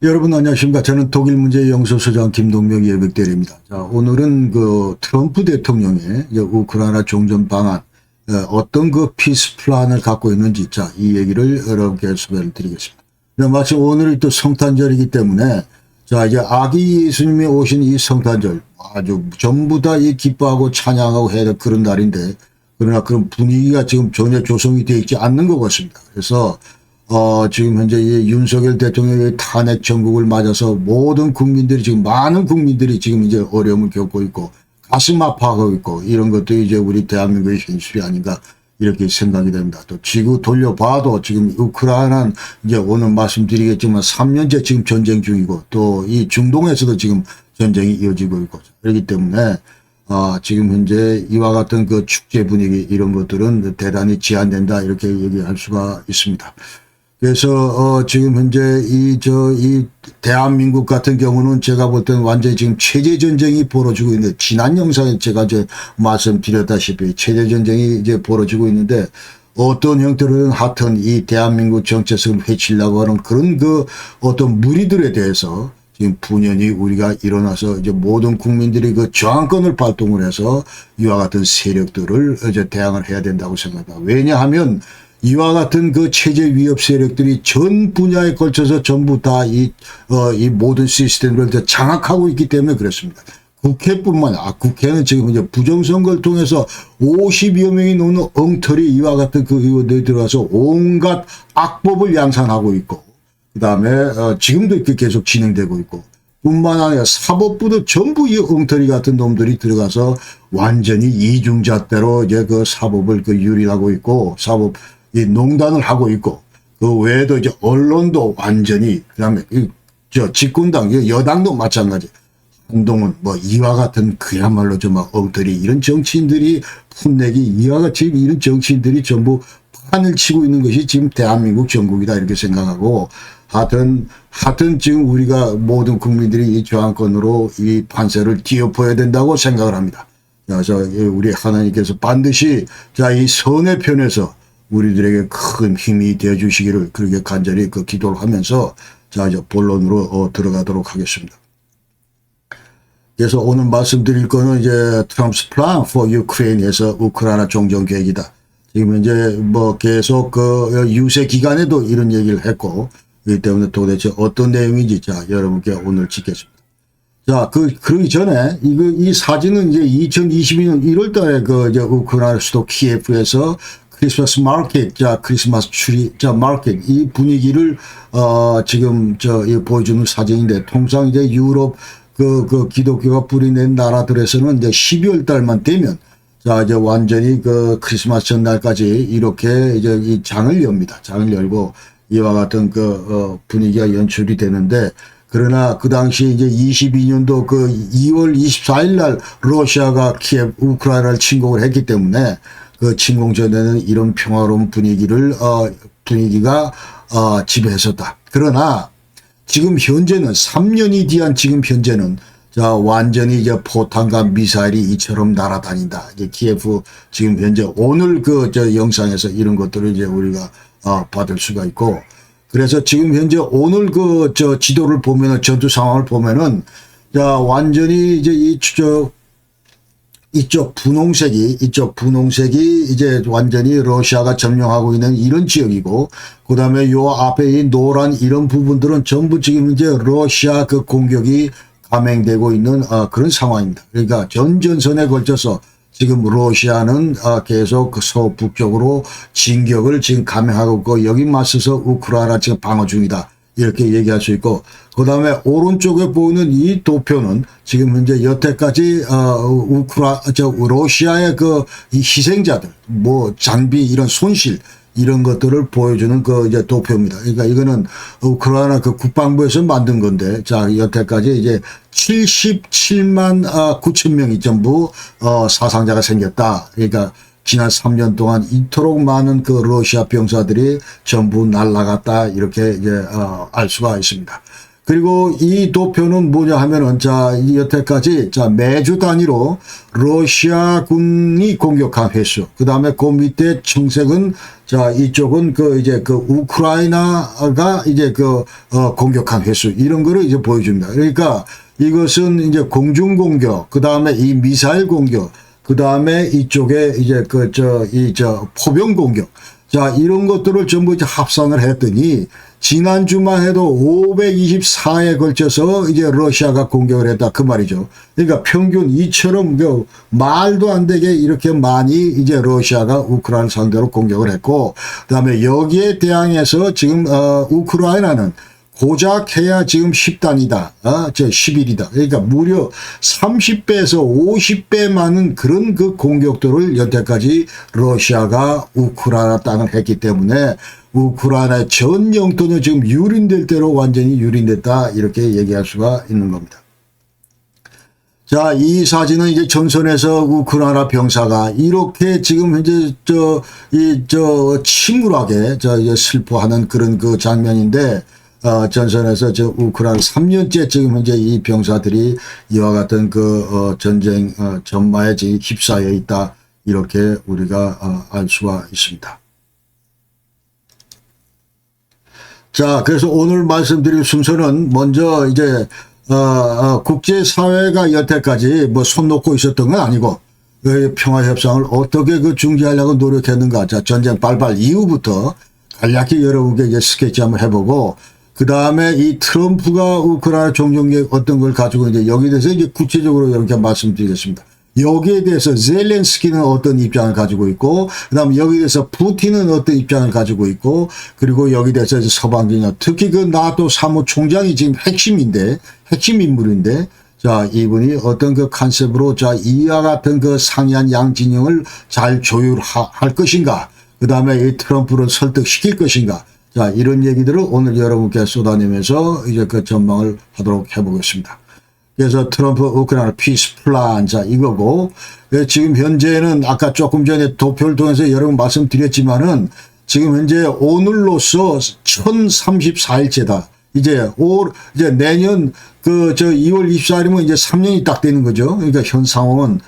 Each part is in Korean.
여러분 안녕하십니까. 저는 독일문제연구소소장 김동명 예백대리입니다. 자, 오늘은 그 트럼프 대통령의 우크라이나 종전 방안, 어떤 그 피스 플랜을 갖고 있는지, 자, 이 얘기를 여러분께 소개를 드리겠습니다. 마침 오늘이 또 성탄절이기 때문에, 자, 이제 아기 예수님이 오신 이 성탄절, 아주 전부 다 이 기뻐하고 찬양하고 해야 될 그런 날인데, 그러나 그런 분위기가 지금 전혀 조성이 되어 있지 않는 것 같습니다. 그래서, 지금 현재 이 윤석열 대통령의 탄핵 정국을 맞아서 모든 국민들이 지금 많은 국민들이 지금 이제 어려움을 겪고 있고 가슴 아파하고 있고 이런 것도 이제 우리 대한민국의 현실이 아닌가 이렇게 생각이 됩니다. 또 지구 돌려봐도 지금 우크라이나는 이제 오늘 말씀드리겠지만 3년째 지금 전쟁 중이고 또 이 중동에서도 지금 전쟁이 이어지고 있고 그렇기 때문에 지금 현재 이와 같은 그 축제 분위기 이런 것들은 대단히 제한된다 이렇게 얘기할 수가 있습니다. 그래서 지금 현재 이 대한민국 같은 경우는 제가 볼 때는 완전히 지금 체제 전쟁이 벌어지고 있는데 지난 영상에 제가 이제 말씀드렸다시피 체제 전쟁이 이제 벌어지고 있는데 어떤 형태로든 하여튼 이 대한민국 정체성을 해치려고 하는 그런 그 어떤 무리들에 대해서 지금 분연히 우리가 일어나서 이제 모든 국민들이 그 저항권을 발동을 해서 이와 같은 세력들을 이제 대항을 해야 된다고 생각합니다. 왜냐하면 이와 같은 그 체제 위협 세력들이 전 분야에 걸쳐서 전부 다 이 모든 시스템을 장악하고 있기 때문에 그렇습니다. 국회뿐만 아니라, 국회는 지금 이제 부정선거를 통해서 50여 명이 넘는 엉터리 이와 같은 그 의원들이 들어가서 온갖 악법을 양산하고 있고, 그 다음에, 지금도 이렇게 계속 진행되고 있고, 뿐만 아니라 사법부도 전부 이 엉터리 같은 놈들이 들어가서 완전히 이중잣대로 이제 그 사법을 그 유린하고 있고, 이 농단을 하고 있고 그 외에도 이제 언론도 완전히 그다음에 집권당 여당도 마찬가지 한동훈 뭐 이와 같은 그야말로 막 엉터리 이런 정치인들이 풋내기 이와 같이 이런 정치인들이 전부 판을 치고 있는 것이 지금 대한민국 전국이다 이렇게 생각하고 하여튼 지금 우리가 모든 국민들이 이 저항권으로 이 판세를 뒤엎어야 된다고 생각을 합니다. 그래서 우리 하나님께서 반드시 이 선의 편에서 우리들에게 큰 힘이 되어 주시기를 그렇게 간절히 그 기도를 하면서 이제 본론으로 들어가도록 하겠습니다. 그래서 오늘 말씀드릴 거는 이제 트럼프's plan for Ukraine에서 우크라이나 종전 계획이다. 지금 이제 뭐 계속 그 유세 기간에도 이런 얘기를 했고 그렇기 때문에 도대체 어떤 내용인지 여러분께 오늘 찍겠습니다. 그러기 전에 이 사진은 이제 2022년 1월 달에 이제 우크라이나 수도 키예프에서 크리스마스 마켓, 크리스마스 추리, 마켓, 이 분위기를, 지금, 보여주는 사진인데, 통상 이제 유럽, 그 기독교가 뿌리낸 나라들에서는 이제 12월 달만 되면, 이제 완전히 그 크리스마스 전날까지 이렇게 이제 이 장을 엽니다. 장을 열고, 이와 같은 분위기가 연출이 되는데, 그러나 그 당시 이제 22년도 2월 24일 날 러시아가 우크라이나를 침공을 했기 때문에, 그 침공 전에는 이런 평화로운 분위기가 지배했었다. 그러나 지금 현재는 3년이 뒤한 지금 현재는 완전히 이제 포탄과 미사일이 이처럼 날아다닌다. 이제 키예프 지금 현재 오늘 영상에서 이런 것들을 이제 우리가 받을 수가 있고 그래서 지금 현재 오늘 지도를 보면은 전투 상황을 보면은 완전히 이제 이쪽 분홍색이 이제 완전히 러시아가 점령하고 있는 이런 지역이고, 그 다음에 요 앞에 이 노란 이런 부분들은 전부 지금 이제 러시아 그 공격이 감행되고 있는 그런 상황입니다. 그러니까 전전선에 걸쳐서 지금 러시아는 계속 서북쪽으로 진격을 지금 감행하고 있고, 여기 맞서서 우크라이나 지금 방어 중이다. 이렇게 얘기할 수 있고, 그 다음에 오른쪽에 보이는 이 도표는 지금 현재 여태까지, 러시아의 이 희생자들, 장비 이런 손실, 이런 것들을 보여주는 이제 도표입니다. 그러니까 이거는 우크라이나 국방부에서 만든 건데, 여태까지 이제 77만 9천 명이 전부, 사상자가 생겼다. 그러니까 지난 3년 동안 이토록 많은 러시아 병사들이 전부 날아갔다 이렇게 이제 알 수가 있습니다. 그리고 이 도표는 뭐냐 하면은, 자, 여태까지, 자, 매주 단위로 러시아군이 공격한 횟수, 그 다음에 그 밑에 청색은, 자, 이쪽은 이제 우크라이나가 이제 공격한 횟수, 이런 거를 이제 보여줍니다. 그러니까 이것은 이제 공중 공격, 그 다음에 이 미사일 공격, 그 다음에 이쪽에 이제 포병 공격, 자, 이런 것들을 전부 이제 합산을 했더니, 지난주만 해도 524에 걸쳐서 이제 러시아가 공격을 했다. 그 말이죠. 그러니까 평균 이처럼 말도 안 되게 이렇게 많이 이제 러시아가 우크라이나 상대로 공격을 했고, 그 다음에 여기에 대항해서 지금, 우크라이나는 고작 해야 지금 10단이다. 11이다. 그러니까 무려 30배에서 50배 많은 그런 그 공격들을 여태까지 러시아가 우크라이나 땅을 했기 때문에 우크라이나의 전 영토는 지금 유린될 대로 완전히 유린됐다. 이렇게 얘기할 수가 있는 겁니다. 자, 이 사진은 이제 전선에서 우크라이나 병사가 이렇게 지금 현재 침울하게 이제 슬퍼하는 그런 그 장면인데, 전선에서 우크라이나 3년째 지금 현재 이 병사들이 이와 같은 전쟁 전마에 지금 휩싸여 있다. 이렇게 우리가 알 수가 있습니다. 자, 그래서 오늘 말씀드릴 순서는 먼저 이제 국제사회가 여태까지 뭐 손 놓고 있었던 건 아니고 평화협상을 어떻게 중지하려고 노력했는가. 자, 전쟁 발발 이후부터 간략히 여러분께 이제 스케치 한번 해보고, 그 다음에 이 트럼프가 우크라이나 종전계획 어떤 걸 가지고 이제 여기에 대해서 이제 구체적으로 이렇게 말씀드리겠습니다. 여기에 대해서 젤렌스키는 어떤 입장을 가지고 있고, 그 다음에 여기에 대해서 푸틴은 어떤 입장을 가지고 있고, 그리고 여기에 대해서 이제 서방진영, 특히 나토 사무총장이 지금 핵심 인물인데, 자, 이분이 어떤 컨셉으로, 자, 이와 같은 상이한 양진영을 잘 조율할 것인가, 그 다음에 이 트럼프를 설득시킬 것인가, 자, 이런 얘기들을 오늘 여러분께 쏟아내면서 이제 전망을 하도록 해보겠습니다. 그래서 트럼프 우크라이나 피스 플랜, 자, 이거고, 지금 현재는 아까 조금 전에 도표를 통해서 여러분 말씀드렸지만은 지금 현재 오늘로서 1034일째다. 이제 내년 2월 24일이면 이제 3년이 딱 되는 거죠. 그러니까 현 상황은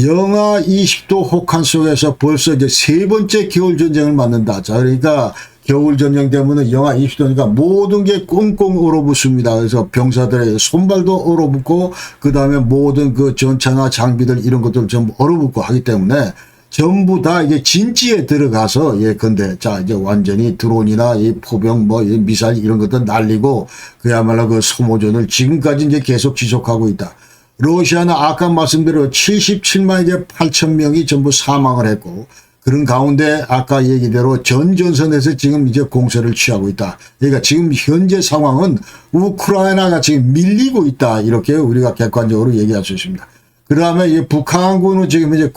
영하 20도 혹한 속에서 벌써 이제 세 번째 겨울 전쟁을 맞는다. 자, 그러니까 겨울 전쟁 때문에 영하 20도니까 모든 게 꽁꽁 얼어붙습니다. 그래서 병사들의 손발도 얼어붙고, 그 다음에 모든 전차나 장비들 이런 것들 전부 얼어붙고 하기 때문에 전부 다 이게 진지에 들어가서, 근데, 자, 이제 완전히 드론이나 이 포병, 이 미사일 이런 것들 날리고, 그야말로 소모전을 지금까지 이제 계속 지속하고 있다. 러시아는 아까 말씀대로 77만 8천 명이 전부 사망을 했고, 그런 가운데 아까 얘기대로 전선에서 지금 이제 공세를 취하고 있다. 그러니까 지금 현재 상황은 우크라이나가 지금 밀리고 있다. 이렇게 우리가 객관적으로 얘기할 수 있습니다. 그 다음에 북한군은 지금 이제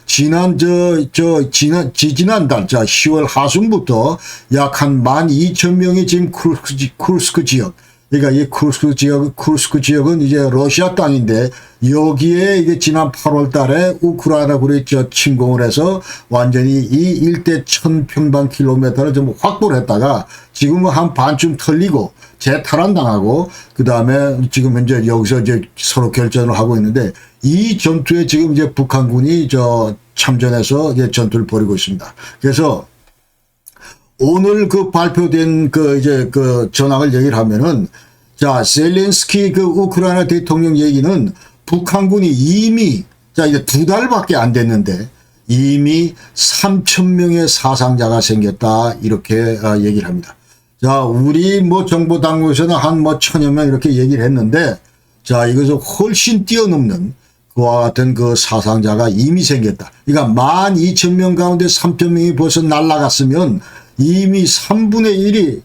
지난달, 자, 10월 하순부터 약 한 12,000명이 지금 쿠르스크 지역, 그러니까 이 쿠르스크 지역은 이제 러시아 땅인데, 여기에 이게 지난 8월 달에 우크라이나군이 침공을 해서 완전히 이 일대 1000평방킬로미터를 전부 확보를 했다가 지금은 한 반쯤 털리고 재탈환당하고, 그 다음에 지금 현재 여기서 이제 서로 결전을 하고 있는데, 이 전투에 지금 이제 북한군이 참전해서 이제 전투를 벌이고 있습니다. 그래서 오늘 발표된 전황을 얘기를 하면은, 자, 젤렌스키 우크라이나 대통령 얘기는 북한군이 이미, 자, 이제 2달밖에 안 됐는데 이미 3,000명의 사상자가 생겼다. 이렇게 얘기를 합니다. 자, 우리 정보 당국에서는 한 1,000여 명 이렇게 얘기를 했는데, 자, 이것을 훨씬 뛰어넘는 그와 같은 사상자가 이미 생겼다. 그러니까 12,000명 가운데 3,000명이 벌써 날아갔으면 이미 4분의 1이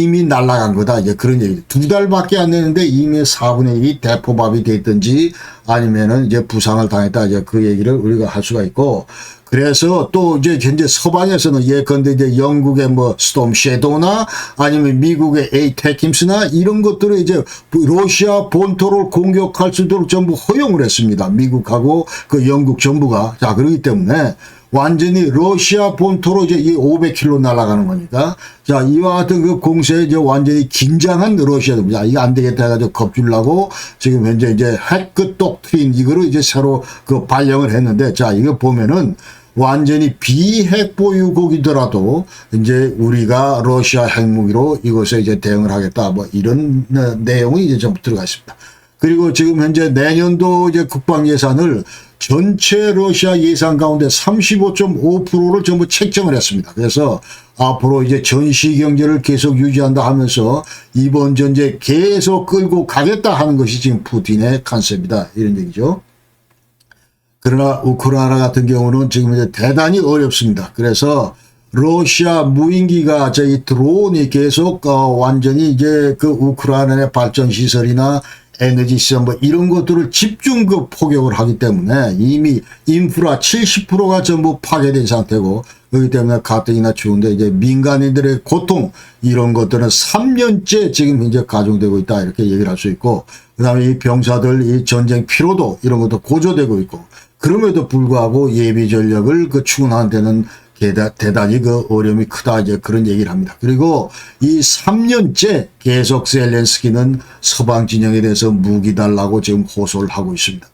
이미 날아간 거다. 이제 그런 얘기. 2달밖에 안 되는데 이미 4분의 1이 대포밥이 됐든지 아니면은 이제 부상을 당했다. 이제 그 얘기를 우리가 할 수가 있고. 그래서 또 이제 현재 서방에서는 예컨대 이제 영국의 스톰 섀도우나 아니면 미국의 에이테킴스나 이런 것들을 이제 러시아 본토를 공격할 수 있도록 전부 허용을 했습니다. 미국하고 영국 정부가. 자, 그렇기 때문에 완전히 러시아 본토로 이제 이 500km 날아가는 거니까. 자, 이와 같은 그 공세에 이제 완전히 긴장한 러시아입니다. 이게 안 되겠다 해가지고 겁주려고 지금 현재 이제 핵그 독트린 이거를 이제 새로 그 발령을 했는데, 자, 이거 보면은 완전히 비핵 보유국이더라도 이제 우리가 러시아 핵무기로 이것에 이제 대응을 하겠다. 뭐 이런 내용이 이제 전부 들어가 있습니다. 그리고 지금 현재 내년도 이제 국방 예산을 전체 러시아 예산 가운데 35.5%를 전부 책정을 했습니다. 그래서 앞으로 이제 전시 경제를 계속 유지한다 하면서 이번 전쟁 계속 끌고 가겠다 하는 것이 지금 푸틴의 컨셉이다. 이런 얘기죠. 그러나 우크라이나 같은 경우는 지금 이제 대단히 어렵습니다. 그래서 러시아 무인기가 저희 드론이 계속 완전히 이제 그 우크라이나의 발전 시설이나 에너지 시설 뭐 이런 것들을 집중 그 포격을 하기 때문에 이미 인프라 70%가 전부 파괴된 상태고, 그렇기 때문에 가뜩이나 추운데 이제 민간인들의 고통 이런 것들은 3년째 지금 현재 가중되고 있다 이렇게 얘기를 할 수 있고, 그다음에 이 병사들 이 전쟁 피로도 이런 것도 고조되고 있고, 그럼에도 불구하고 예비 전력을 그 충원하는 데는 대단히 그 어려움이 크다 이제 그런 얘기를 합니다. 그리고 이 3년째 계속 젤렌스키는 서방 진영에 대해서 무기 달라고 지금 호소를 하고 있습니다.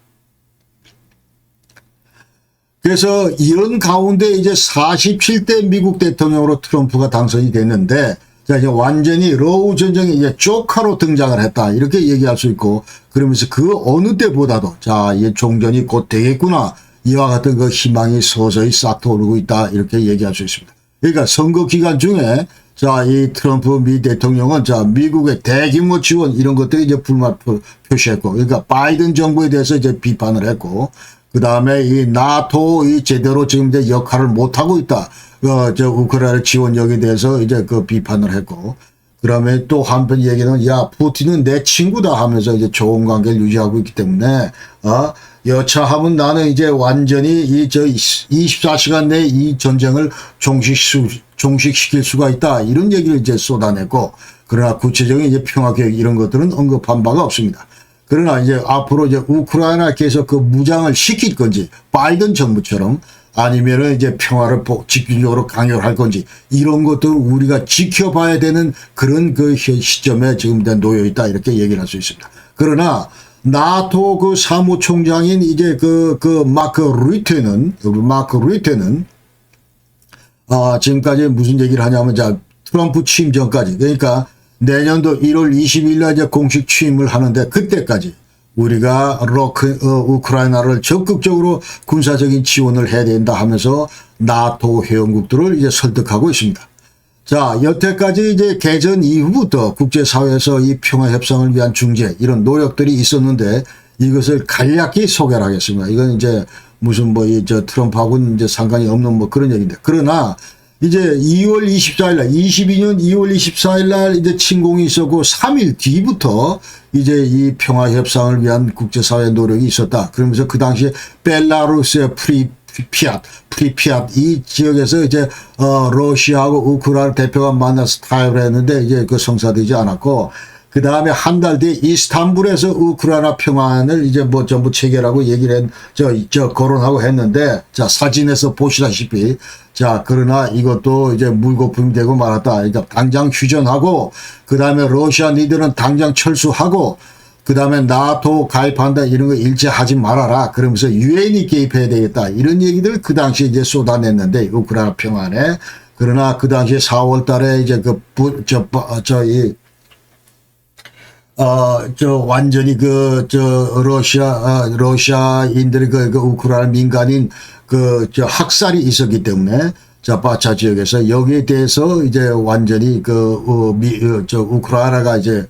그래서 이런 가운데 이제 47대 미국 대통령으로 트럼프가 당선이 됐는데, 자, 이제 완전히 러우 전쟁에 이제 조카로 등장을 했다. 이렇게 얘기할 수 있고, 그러면서 그 어느 때보다도, 자, 이 종전이 곧 되겠구나. 이와 같은 그 희망이 서서히 싹 돌고 있다. 이렇게 얘기할 수 있습니다. 그러니까 선거 기간 중에, 자, 이 트럼프 미 대통령은, 자, 미국의 대규모 지원, 이런 것들이 이제 불만 표시했고, 그러니까 바이든 정부에 대해서 이제 비판을 했고, 그 다음에 이 나토 이 제대로 지금 이제 역할을 못하고 있다. 저 우크라이나 지원력에 대해서 이제 그 비판을 했고, 그다음에 또 한편 얘기는 야 푸틴은 내 친구다 하면서 이제 좋은 관계를 유지하고 있기 때문에 여차하면 나는 이제 완전히 이 저 24시간 내에 이 전쟁을 종식시킬 수가 있다 이런 얘기를 이제 쏟아냈고, 그러나 구체적인 이제 평화 계획 이런 것들은 언급한 바가 없습니다. 그러나 이제 앞으로 이제 우크라이나 계속 그 무장을 시킬 건지 바이든 정부처럼 아니면은 이제 평화를 집중적으로 강요할 건지 이런 것들을 우리가 지켜봐야 되는 그런 그 시점에 지금 놓여 있다 이렇게 얘기를 할 수 있습니다. 그러나 나토 그 사무총장인 이제 그 마크 루이테는 지금까지 무슨 얘기를 하냐면 자 트럼프 취임 전까지, 그러니까 내년도 1월 20일 날 이제 공식 취임을 하는데 그때까지 우리가 우크라이나를 적극적으로 군사적인 지원을 해야 된다 하면서 나토 회원국들을 이제 설득하고 있습니다. 자, 여태까지 이제 개전 이후부터 국제사회에서 이 평화 협상을 위한 중재 이런 노력들이 있었는데 이것을 간략히 소개를 하겠습니다. 이건 이제 무슨 뭐 이 저 트럼프하고는 이제 상관이 없는 뭐 그런 얘기인데, 그러나 이제 2월 24일 날, 22년 2월 24일 날 이제 침공이 있었고 3일 뒤부터 이제 이 평화 협상을 위한 국제사회 노력이 있었다. 그러면서 그 당시에 벨라루스의 프리피앗 이 지역에서 이제 러시아하고 우크라이나 대표가 만나서 타협을 했는데 이제 그 성사되지 않았고, 그 다음에 한 달 뒤에 이스탄불에서 우크라이나 평화안을 이제 뭐 전부 체결하고 얘기를 거론하고 했는데, 자, 사진에서 보시다시피, 자, 그러나 이것도 이제 물거품이 되고 말았다. 이제 당장 휴전하고, 그 다음에 러시아 니들은 당장 철수하고, 그 다음에 나토 가입한다 이런 거 일제하지 말아라. 그러면서 유엔이 개입해야 되겠다. 이런 얘기들 그 당시에 이제 쏟아냈는데, 우크라이나 평화안에. 그러나 그 당시에 4월 달에 이제 완전히 러시아인들이 그 우크라이나 민간인 학살이 있었기 때문에, 자, 바차 지역에서 여기에 대해서 이제 완전히 우크라이나가 이제,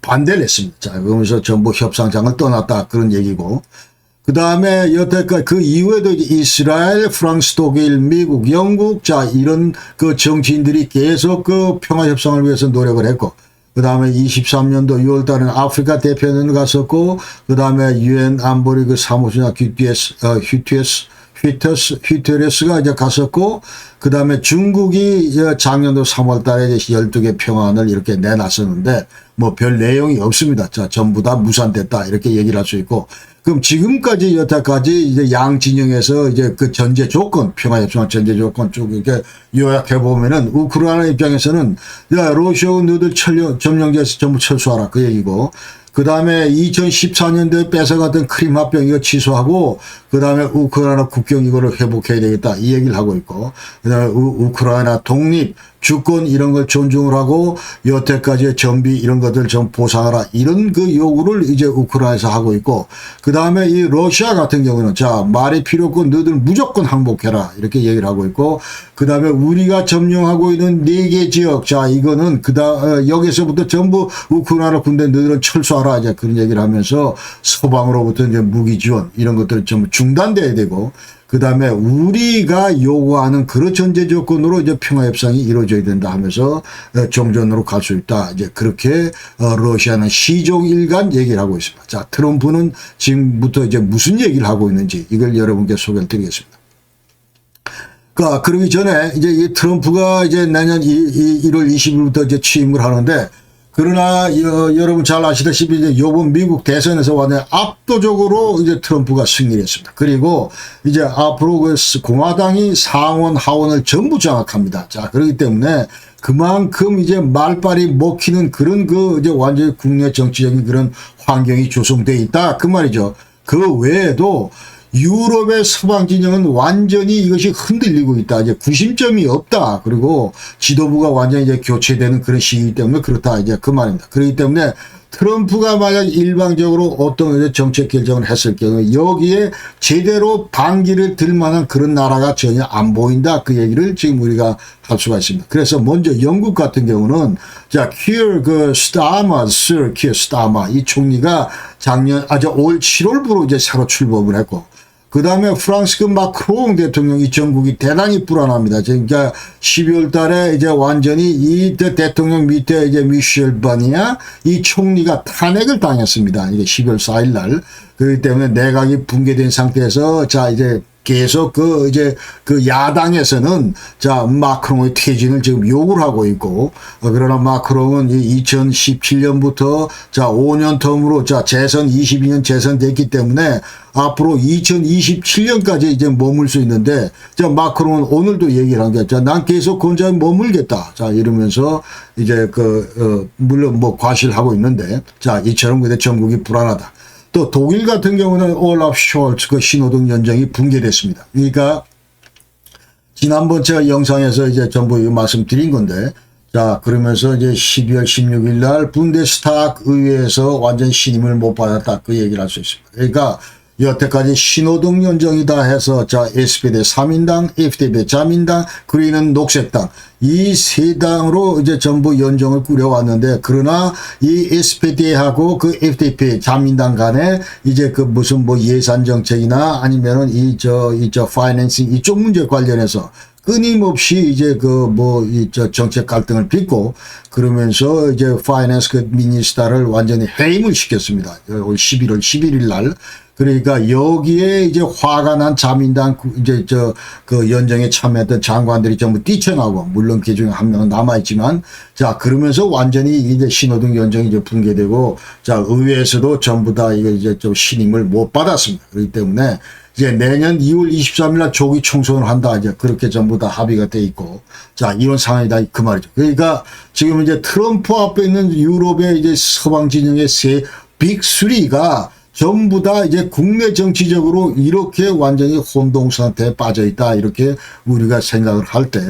반대를 했습니다. 자, 그러면서 전부 협상장을 떠났다. 그런 얘기고. 그 다음에 여태까지 그 이후에도 이제 이스라엘, 프랑스, 독일, 미국, 영국, 자, 이런 그 정치인들이 계속 그 평화협상을 위해서 노력을 했고, 그 다음에 23년도 6월 달에는 아프리카 대표단을 갔었고, 그 다음에 유엔 안보리 그 사무총장 휘테레스가 이제 갔었고, 그 다음에 중국이 작년도 3월 달에 12개 평화안을 이렇게 내놨었는데, 뭐 별 내용이 없습니다. 자, 전부 다 무산됐다. 이렇게 얘기를 할 수 있고, 그럼 지금까지 여태까지 이제 양 진영에서 이제 그 전제 조건, 평화협상 전제 조건 쭉 이렇게 요약해 보면은 우크라이나 입장에서는 야, 러시아가 너희들 점령지에서 전부 철수하라 그 얘기고, 그 다음에 2014년도에 뺏어갔던 크림 합병 이거 취소하고, 그 다음에 우크라이나 국경 이거를 회복해야 되겠다 이 얘기를 하고 있고, 그 다음에 우크라이나 독립, 주권 이런 걸 존중을 하고 여태까지의 전비 이런 것들 좀 보상하라 이런 그 요구를 이제 우크라이나에서 하고 있고, 그 다음에 이 러시아 같은 경우는 자 말이 필요 없고 너희들 무조건 항복해라 이렇게 얘기를 하고 있고, 그 다음에 우리가 점령하고 있는 4개 지역 자 이거는 여기서부터 전부 우크라이나 군대 너희들은 철수하라 이제 그런 얘기를 하면서 서방으로부터 이제 무기 지원 이런 것들이 좀 중단돼야 되고, 그 다음에 우리가 요구하는 그런 전제 조건으로 이제 평화협상이 이루어져야 된다 하면서 종전으로 갈 수 있다. 이제 그렇게 러시아는 시종일관 얘기를 하고 있습니다. 자, 트럼프는 지금부터 이제 무슨 얘기를 하고 있는지 이걸 여러분께 소개를 드리겠습니다. 그러기 전에 이제 이 트럼프가 이제 내년 1월 20일부터 이제 취임을 하는데, 그러나 여러분 잘 아시다시피 이제 이번 미국 대선에서 완전 압도적으로 이제 트럼프가 승리를 했습니다. 그리고 이제 앞으로 그 공화당이 상원 하원을 전부 장악합니다. 자, 그렇기 때문에 그만큼 이제 말빨이 먹히는 그런 이제 완전히 국내 정치적인 그런 환경이 조성돼 있다 그 말이죠. 그 외에도 유럽의 서방 진영은 완전히 이것이 흔들리고 있다. 이제 구심점이 없다. 그리고 지도부가 완전히 이제 교체되는 그런 시기이기 때문에 그렇다. 이제 그 말입니다. 그렇기 때문에 트럼프가 만약 일방적으로 어떤 정책 결정을 했을 경우에 여기에 제대로 반기를 들 만한 그런 나라가 전혀 안 보인다. 그 얘기를 지금 우리가 할 수가 있습니다. 그래서 먼저 영국 같은 경우는 자, Sir Keir Starmer 이 총리가 올 7월부로 이제 새로 출범을 했고, 그 다음에 프랑스 그 마크롱 대통령이 전국이 대단히 불안합니다. 그러니까 12월 달에 이제 완전히 이 대통령 밑에 이제 미셸 바니아 이 총리가 탄핵을 당했습니다. 이게 12월 4일 날. 그렇기 때문에 내각이 붕괴된 상태에서 자, 이제 계속 그 야당에서는 자, 마크롱의 퇴진을 지금 요구를 하고 있고, 그러나 마크롱은 2017년부터 자, 5년 텀으로 자, 22년 재선됐기 때문에 앞으로 2027년까지 이제 머물 수 있는데, 자, 마크롱은 오늘도 얘기를 한 게, 자, 난 계속 건자에 머물겠다. 자, 이러면서 이제 물론 뭐 과실하고 있는데, 자, 이처럼 근데 전국이 불안하다. 또 독일 같은 경우는 올라프 숄츠 그 신호등 연정이 붕괴됐습니다. 그러니까 지난번 제가 영상에서 이제 전부 말씀드린 건데, 자, 그러면서 이제 12월 16일 날 분데스타그 의회에서 완전 신임을 못 받았다 그 얘기를 할 수 있습니다. 그러니까 여태까지 신호등 연정이다 해서 자, SPD 3인당, FDP 자민당, 그리는 녹색당 이 세 당으로 이제 전부 연정을 꾸려왔는데, 그러나 이 SPD하고 그 FDP 자민당 간에 이제 그 무슨 뭐 예산 정책이나 아니면은 파이낸싱 이쪽 문제 관련해서 끊임없이 이제 정책 갈등을 빚고, 그러면서 이제 파이낸스 그 미니스터를 완전히 해임을 시켰습니다. 올 11월 11일 날. 그러니까 여기에 이제 화가 난 자민당 이제 그 연정에 참여했던 장관들이 전부 뛰쳐나오고, 물론 그 중에 한 명은 남아있지만, 자, 그러면서 완전히 이제 신호등 연정이 이제 붕괴되고, 자, 의회에서도 전부 다 이제 좀 신임을 못 받았습니다. 그렇기 때문에 이제 내년 2월 23일 날 조기 총선을 한다. 이제 그렇게 전부 다 합의가 돼 있고, 자, 이런 상황이다. 그 말이죠. 그러니까 지금 이제 트럼프 앞에 있는 유럽의 이제 서방 진영의 세 빅3가 전부 다 이제 국내 정치적으로 이렇게 완전히 혼동 상태에 빠져 있다. 이렇게 우리가 생각을 할 때,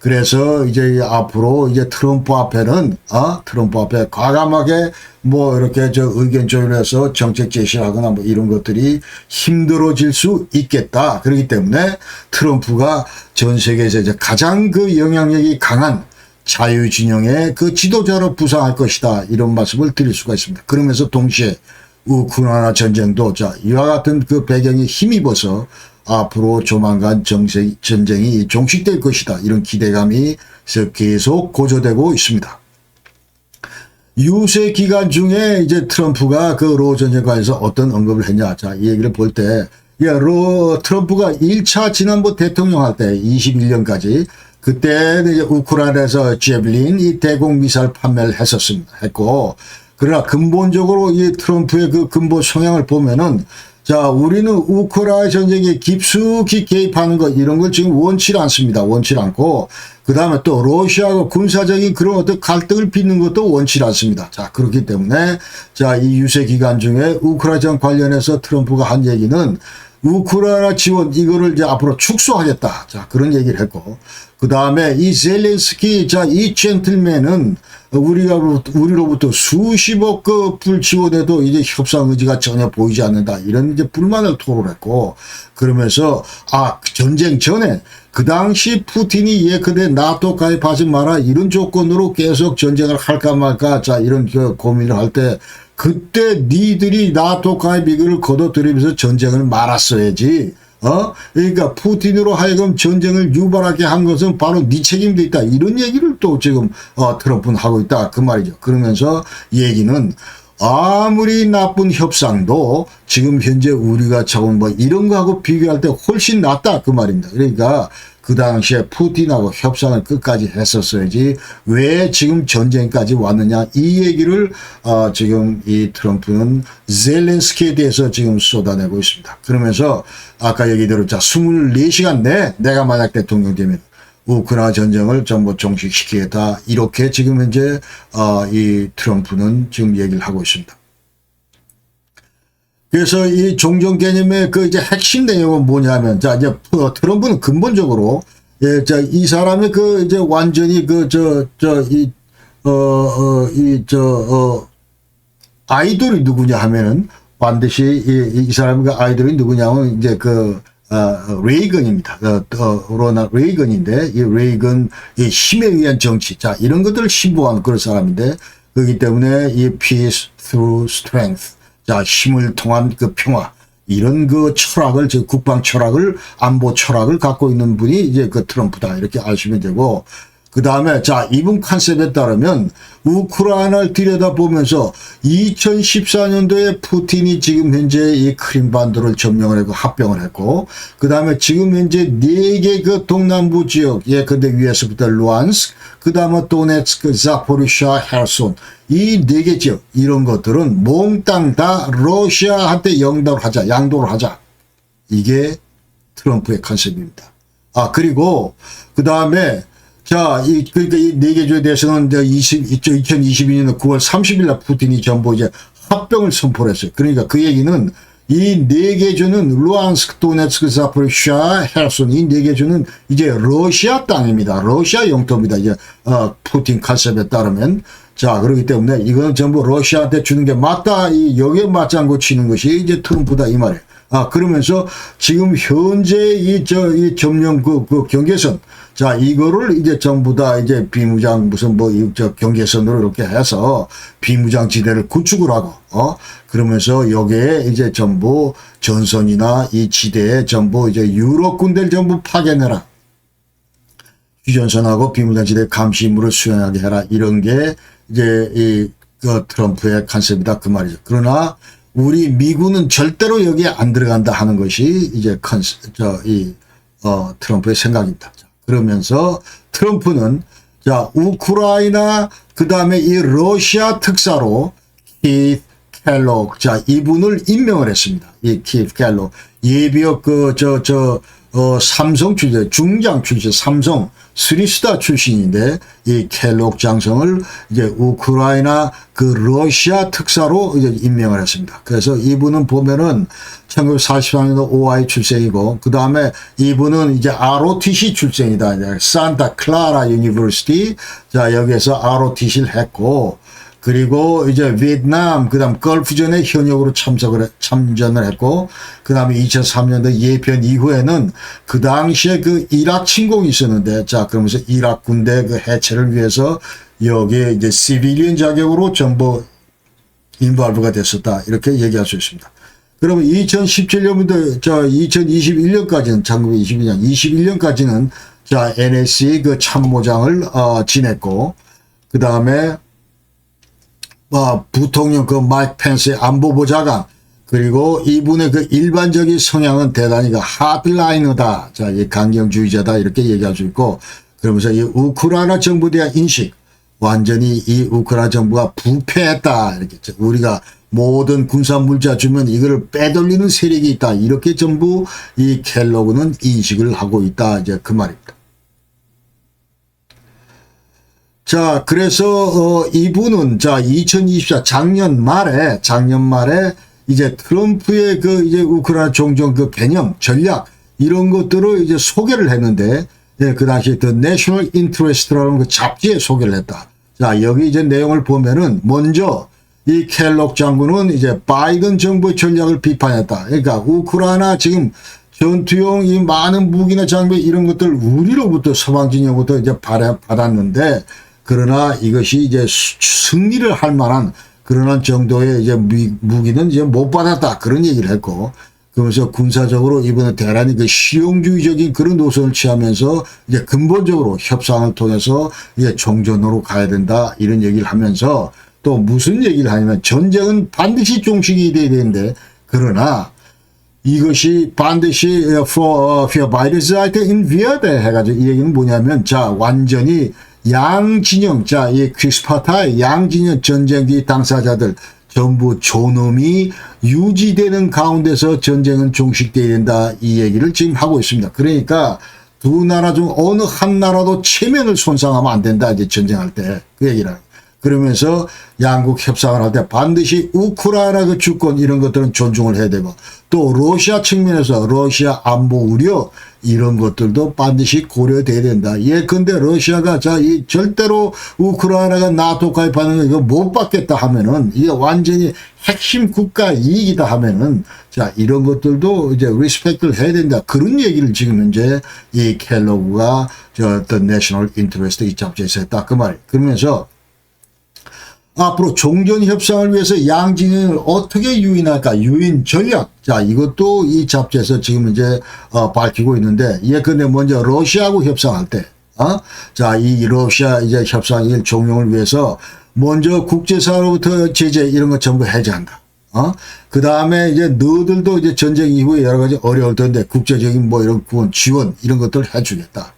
그래서 이제 앞으로 이제 트럼프 앞에 과감하게 뭐 이렇게 의견 조율해서 정책 제시를 하거나 뭐 이런 것들이 힘들어질 수 있겠다. 그렇기 때문에 트럼프가 전 세계에서 이제 가장 그 영향력이 강한 자유진영의 그 지도자로 부상할 것이다. 이런 말씀을 드릴 수가 있습니다. 그러면서 동시에 우크라이나 전쟁도 자, 이와 같은 그 배경에 힘입어서 앞으로 조만간 전쟁이 종식될 것이다. 이런 기대감이 계속 고조되고 있습니다. 유세 기간 중에 이제 트럼프가 그 로 전쟁 관해서 어떤 언급을 했냐. 자, 이 얘기를 볼 때, 트럼프가 1차 지난번 대통령 할 때 21년까지 그때 이제 우크라이나에서 제블린 이 대공 미사일 판매를 했고, 그러나 근본적으로 이 트럼프의 그 근본 성향을 보면은 자, 우리는 우크라이나 전쟁에 깊숙이 개입하는 것 이런 걸 지금 원치 않습니다. 원치 않고 그다음에 또 러시아하고 군사적인 그런 어떤 갈등을 빚는 것도 원치 않습니다. 자, 그렇기 때문에 자, 이 유세 기간 중에 우크라이나 관련해서 트럼프가 한 얘기는 우크라이나 지원 이거를 이제 앞으로 축소하겠다. 자, 그런 얘기를 했고 그다음에 이 젤렌스키 자, 이 젠틀맨은 우리로부터 수십억 불 지원해도 이제 협상 의지가 전혀 보이지 않는다. 이런 이제 불만을 토로했고 그러면서 전쟁 전에 그 당시 푸틴이 예컨대 나토 가입하지 마라 이런 조건으로 계속 전쟁을 할까 말까 자 이런 고민을 할 때 그때 니들이 나토 가입 이거를 거둬들이면서 전쟁을 말았어야지. 그러니까 푸틴으로 하여금 전쟁을 유발하게 한 것은 바로 네 책임도 있다. 이런 얘기를 또 지금 트럼프는 하고 있다. 그 말이죠. 그러면서 얘기는 아무리 나쁜 협상도 지금 현재 우리가 잡은 뭐 이런 거하고 비교할 때 훨씬 낫다. 그 말입니다. 그러니까 그 당시에 푸틴하고 협상을 끝까지 했었어야지 왜 지금 전쟁까지 왔느냐 이 얘기를 지금 이 트럼프는 젤렌스키에 대해서 지금 쏟아내고 있습니다. 그러면서 아까 얘기대로 자 24시간 내에 내가 만약 대통령 되면 우크라이나 전쟁을 전부 종식시키겠다 이렇게 지금 현재 이 트럼프는 지금 얘기를 하고 있습니다. 그래서 이 종전 개념의 그 이제 핵심 내용은 뭐냐면, 자, 이제 트럼프는 근본적으로, 예, 자, 이 사람이 그 이제 완전히 아이돌이 누구냐 하면은 반드시 이 사람의 아이돌이 누구냐면 이제 레이건입니다. 로널드 레이건인데, 이 레이건, 이 힘에 의한 정치, 자, 이런 것들을 신봉하는 그런 사람인데, 그렇기 때문에 이 peace through strength. 자, 힘을 통한 그 평화. 이런 그 철학을, 즉, 국방 철학을, 안보 철학을 갖고 있는 분이 이제 그 트럼프다. 이렇게 아시면 되고. 그 다음에, 자, 이분 컨셉에 따르면, 우크라이나를 들여다보면서 2014년도에 푸틴이 지금 현재 이 크림반도를 점령을 했고, 합병을 했고, 그 다음에 지금 현재 4개 그 동남부 지역, 예컨대 위에서부터 루안스크, 그 다음에 도네츠크, 자포리샤, 헤르손, 이 4개 지역, 이런 것들은 몽땅 다 러시아한테 양도를 하자. 이게 트럼프의 컨셉입니다. 그리고, 그 다음에, 자, 그러니까 이 4개 주에 대해서는 2022년 9월 30일 날 푸틴이 전부 이제 합병을 선포를 했어요. 그러니까 그 얘기는 이 4개 주는 루안스크, 도네츠크, 자포리샤, 헤르손 이 4개 주는 이제 러시아 땅입니다. 러시아 영토입니다. 이제, 푸틴 컨셉에 따르면. 자, 그렇기 때문에 이건 전부 러시아한테 주는 게 맞다. 여기에 맞장구 치는 것이 이제 트럼프다. 이 말이에요. 그러면서 지금 현재 이 점령 그 경계선. 자, 이거를 이제 전부 다 이제 비무장 무슨 경계선으로 이렇게 해서 비무장 지대를 구축을 하고, 그러면서 여기에 이제 전부 전선이나 이 지대에 전부 이제 유럽 군대를 전부 파견해라. 휴전선하고 비무장 지대 감시 임무를 수행하게 해라. 이런 게 이제 트럼프의 컨셉이다. 그 말이죠. 그러나 우리 미군은 절대로 여기에 안 들어간다 하는 것이 이제 트럼프의 생각입니다. 그러면서 트럼프는 자, 우크라이나 그다음에 이 러시아 특사로 키트 켈록 자, 이분을 임명을 했습니다. 이 키트 켈록 예비역 삼성 출신, 중장 출신, 삼성, 스리스타 출신인데, 이 켈록 장성을 이제 우크라이나 그 러시아 특사로 이제 임명을 했습니다. 그래서 이분은 보면은 1944년도 OI 출생이고, 그 다음에 이분은 이제 ROTC 출생이다. 산타 클라라 유니버시티. 자, 여기에서 ROTC를 했고, 그리고 이제 베트남, 그 다음 걸프전에 현역으로 참전을 했고, 그 다음에 2003년도 예편 이후에는 그 당시에 그 이락 침공이 있었는데, 자, 그러면서 이락 군대 그 해체를 위해서 여기에 이제 시빌리언 자격으로 전부 인발브가 됐었다. 이렇게 얘기할 수 있습니다. 그러면 2017년부터 2021년까지는, 1922년, 21년까지는 자, NSC 그 참모장을, 지냈고, 그 다음에 부통령 그 마이크 펜스의 안보보좌관 그리고 이분의 그 일반적인 성향은 대단히 그 하드라이너다. 자, 이 강경주의자다 이렇게 얘기할 수 있고 그러면서 이 우크라이나 정부에 대한 인식 완전히 이 우크라이나 정부가 부패했다. 이렇게 우리가 모든 군사 물자 주면 이거를 빼돌리는 세력이 있다. 이렇게 전부 이 켈로그는 인식을 하고 있다. 이제 그 말입니다. 자, 그래서 이분은 자 2024 작년 말에 이제 트럼프의 그 이제 우크라이나 종전 그 개념 전략 이런 것들을 이제 소개를 했는데 예, 그 당시 The National Interest라는 그 잡지에 소개를 했다. 자, 여기 이제 내용을 보면은 먼저 이 켈록 장군은 이제 바이든 정부의 전략을 비판했다. 그러니까 우크라이나 지금 전투용 이 많은 무기나 장비 이런 것들 우리로부터 서방 진영부터 이제 받았는데 그러나 이것이 이제 승리를 할 만한 그런 정도의 이제 무기는 이제 못 받았다. 그런 얘기를 했고 그러면서 군사적으로 이번에 대란이 그 실용주의적인 그런 노선을 취하면서 이제 근본적으로 협상을 통해서 이제 종전으로 가야 된다. 이런 얘기를 하면서 또 무슨 얘기를 하냐면 전쟁은 반드시 종식이 돼야 되는데 그러나 이것이 반드시 for Biden's side in Vietnam 해가지고 이 얘기는 뭐냐면 자 완전히 양진영 이 퀵스파타의 양진영 전쟁기 당사자들 전부 존엄이 유지되는 가운데서 전쟁은 종식돼야 된다 이 얘기를 지금 하고 있습니다. 그러니까 두 나라 중 어느 한 나라도 체면을 손상하면 안 된다 이제 전쟁할 때 그 얘기를 하고 그러면서 양국 협상을 할 때 반드시 우크라이나 그 주권 이런 것들은 존중을 해야 되고 또 러시아 측면에서 러시아 안보 우려 이런 것들도 반드시 고려돼야 된다. 예컨대 러시아가 자 이 절대로 우크라이나가 나토 가입하는 거 이거 못 받겠다 하면은 이게 완전히 핵심 국가 이익이다 하면은 자 이런 것들도 이제 리스펙트를 해야 된다. 그런 얘기를 지금 현재 이 켈로그가 저 The National Interest 이 잡지에서 했다 그 말. 그러면서 앞으로 종전 협상을 위해서 양진영을 어떻게 유인할까? 유인 전략. 자, 이것도 이 잡지에서 지금 이제 밝히고 있는데, 예컨대 먼저 러시아하고 협상할 때, 자, 이 러시아 이제 협상일 종용을 위해서 먼저 국제사로부터 제재 이런 거 전부 해제한다. 그 다음에 이제 너들도 이제 전쟁 이후에 여러 가지 어려울 텐데 국제적인 뭐 이런 구원, 지원 이런 것들을 해주겠다.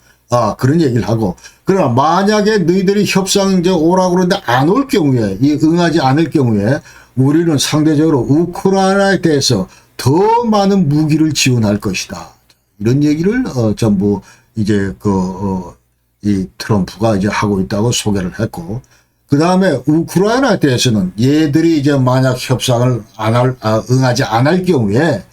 그런 얘기를 하고. 그러나 만약에 너희들이 협상 이제 오라고 그러는데 안 올 경우에, 응하지 않을 경우에 우리는 상대적으로 우크라이나에 대해서 더 많은 무기를 지원할 것이다. 이런 얘기를, 전부 이제 이 트럼프가 이제 하고 있다고 소개를 했고. 그 다음에 우크라이나에 대해서는 얘들이 이제 만약 협상을 응하지 않을 경우에,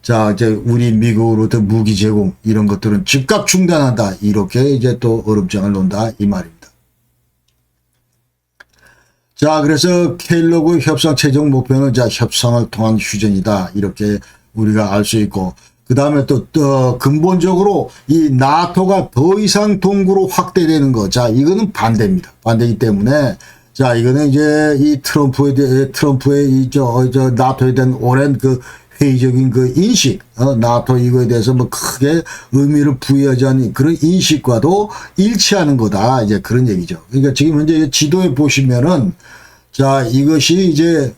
자, 이제 우리 미국으로부터 무기 제공 이런 것들은 즉각 중단한다. 이렇게 이제 또 얼음장을 놓는다. 이 말입니다. 자, 그래서 켈로그 협상 최종 목표는 자, 협상을 통한 휴전이다. 이렇게 우리가 알 수 있고. 그 다음에 또 근본적으로 이 나토가 더 이상 동구로 확대되는 거. 자, 이거는 반대입니다. 반대이기 때문에 자, 이거는 이제 이 트럼프의 나토에 대한 오랜 그 회의적인 그 인식, 나토 이거에 대해서 뭐 크게 의미를 부여하지 않는 그런 인식과도 일치하는 거다. 이제 그런 얘기죠. 그러니까 지금 현재 지도에 보시면은, 자, 이것이 이제,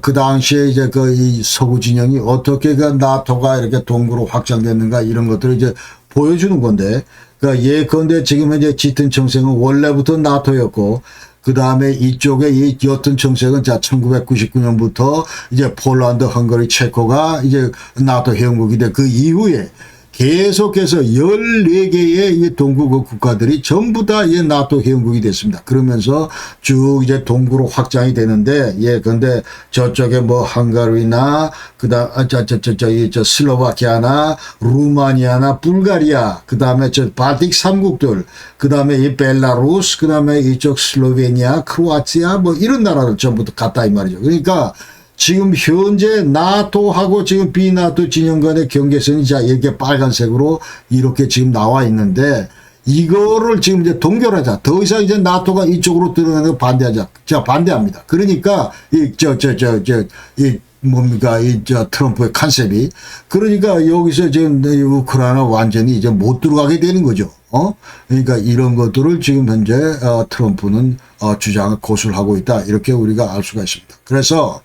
그 당시에 이제 이 서구 진영이 어떻게 그 나토가 이렇게 동구로 확장됐는가 이런 것들을 이제 보여주는 건데, 그러니까 예컨대 지금 현재 짙은 청색은 원래부터 나토였고, 그 다음에 이쪽에 이 옅은 청색은 자 1999년부터 이제 폴란드, 헝가리, 체코가 이제 나토 회원국이 돼 그 이후에 계속해서 14개의 이 동구 국가들이 전부 다 이 나토 회원국이 됐습니다. 그러면서 쭉 이제 동구로 확장이 되는데, 근데 저쪽에 뭐 헝가리나, 슬로바키아나, 루마니아나, 불가리아, 그 다음에 발틱 3국들, 그 다음에 이 벨라루스, 그 다음에 이쪽 슬로베니아, 크로아티아, 뭐 이런 나라들 전부 다 갔다 이 말이죠. 그러니까 지금 현재 나토하고 지금 비나토 진영 간의 경계선이 자 이렇게 빨간색으로 이렇게 지금 나와 있는데 이거를 지금 이제 동결하자. 더 이상 이제 나토가 이쪽으로 들어가는 거 반대하자. 자, 반대합니다. 그러니까 트럼프의 컨셉이 그러니까 여기서 지금 우크라이나 완전히 이제 못 들어가게 되는 거죠. 그러니까 이런 것들을 지금 현재 트럼프는 주장을 고수를 하고 있다. 이렇게 우리가 알 수가 있습니다. 그래서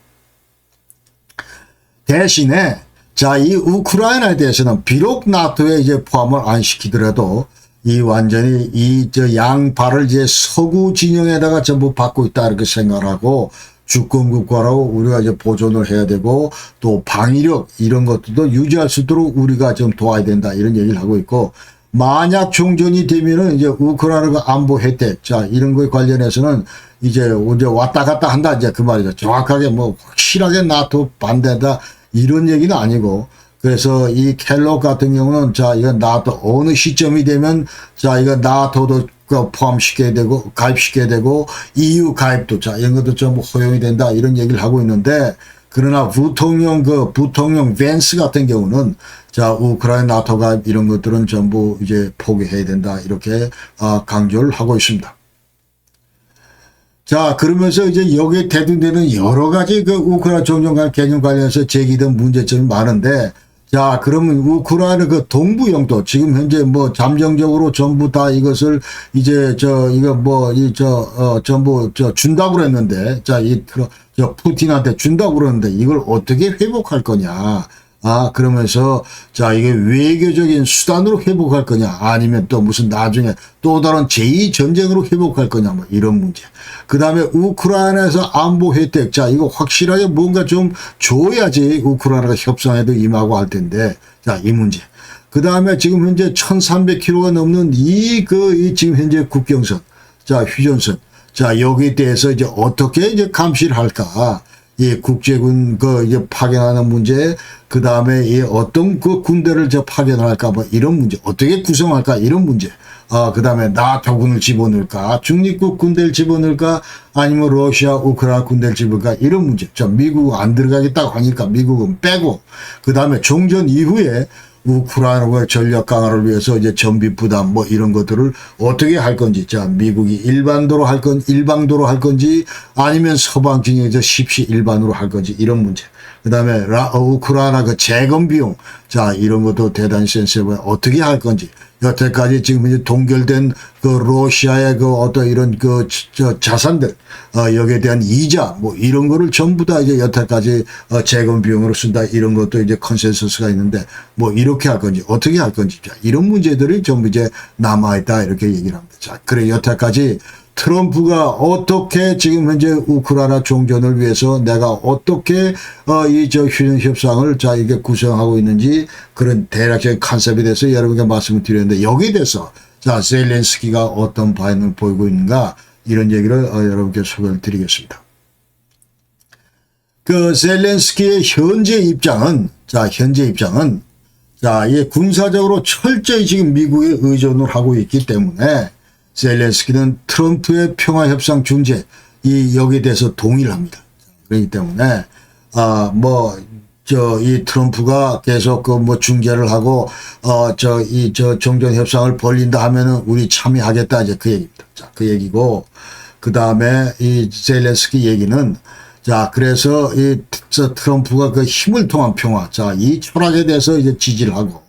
대신에 자, 이 우크라이나에 대해서는 비록 나토에 이제 포함을 안 시키더라도 이 완전히 이 저 양발을 이제 서구 진영에다가 전부 받고 있다 이렇게 생각을 하고 주권 국가라고 우리가 이제 보존을 해야 되고 또 방위력 이런 것들도 유지할 수 있도록 우리가 좀 도와야 된다 이런 얘기를 하고 있고 만약 종전이 되면은 이제 우크라이나가 안보 혜택 자 이런 거에 관련해서는 이제 왔다 갔다 한다 이제 그 말이죠. 정확하게 뭐 확실하게 나토 반대다 이런 얘기는 아니고 그래서 이 켈록 같은 경우는 자 이거 나토 어느 시점이 되면 자 이거 나토도 포함시켜야 되고 가입시켜야 되고 EU 가입도 자 이런 것도 전부 허용이 된다 이런 얘기를 하고 있는데 그러나 부통령 벤스 같은 경우는 자 우크라이나 나토 가입 이런 것들은 전부 이제 포기해야 된다 이렇게 강조를 하고 있습니다. 자 그러면서 이제 여기에 대두되는 여러 가지 그 우크라이나 종전 개념 관련해서 제기된 문제점이 많은데 자 그러면 우크라이나 그 동부 영토 지금 현재 뭐 잠정적으로 전부 다 이것을 이제 이거 뭐 전부 준다고 그랬는데 자 푸틴한테 준다고 그러는데 이걸 어떻게 회복할 거냐 그러면서 자 이게 외교적인 수단으로 회복할 거냐 아니면 또 무슨 나중에 또 다른 제2전쟁으로 회복할 거냐 뭐 이런 문제. 그 다음에 우크라이나에서 안보 혜택 자 이거 확실하게 뭔가 좀 줘야지 우크라이나가 협상에도 임하고 할 텐데 자 이 문제. 그 다음에 지금 현재 1300km가 넘는 이 지금 현재 국경선 자 휴전선 자 여기에 대해서 이제 어떻게 이제 감시를 할까. 이 국제군 이제 파견하는 문제, 그 다음에 이 어떤 그 군대를 파견할까 뭐 이런 문제, 어떻게 구성할까 이런 문제, 그 다음에 나토군을 집어넣을까, 중립국 군대를 집어넣을까, 아니면 러시아, 우크라이나 군대를 집어넣을까 이런 문제. 미국 안 들어가겠다고 하니까 미국은 빼고, 그 다음에 종전 이후에 우크라이나의 전력 강화를 위해서 이제 전비 부담 뭐 이런 것들을 어떻게 할 건지 자 미국이 일방도로 할 건지 아니면 서방 진영에서 십시 일반으로 할 건지 이런 문제. 그다음에 우크라이나 그 재건 비용 자 이런 것도 대단히 센스해봐요. 어떻게 할 건지 여태까지 지금 이제 동결된 그 러시아의 그 어떤 이런 자산들 여기에 대한 이자 뭐 이런 거를 전부 다 이제 여태까지 재건 비용으로 쓴다 이런 것도 이제 컨센서스가 있는데 뭐 이렇게 할 건지 어떻게 할 건지 자 이런 문제들이 전부 이제 남아있다 이렇게 얘기를 합니다. 자 그래 여태까지 트럼프가 어떻게 지금 현재 우크라이나 종전을 위해서 내가 어떻게 이 휴전 협상을 자 이게 구성하고 있는지 그런 대략적인 컨셉에 대해서 여러분께 말씀을 드렸는데 여기에 대해서 자 젤렌스키가 어떤 반응을 보이고 있는가 이런 얘기를 여러분께 소개를 드리겠습니다. 그 젤렌스키의 현재 입장은 자 이게 군사적으로 철저히 지금 미국에 의존을 하고 있기 때문에 젤렌스키는 트럼프의 평화협상 중재 여기에 대해서 동의를 합니다. 그렇기 때문에 이 트럼프가 계속 중재를 하고 종전 협상을 벌린다 하면은 우리 참여하겠다 이제 그 얘기입니다. 자, 그 얘기고 그 다음에 이 젤렌스키 얘기는 자 그래서 트럼프가 그 힘을 통한 평화 자 이 철학에 대해서 이제 지지를 하고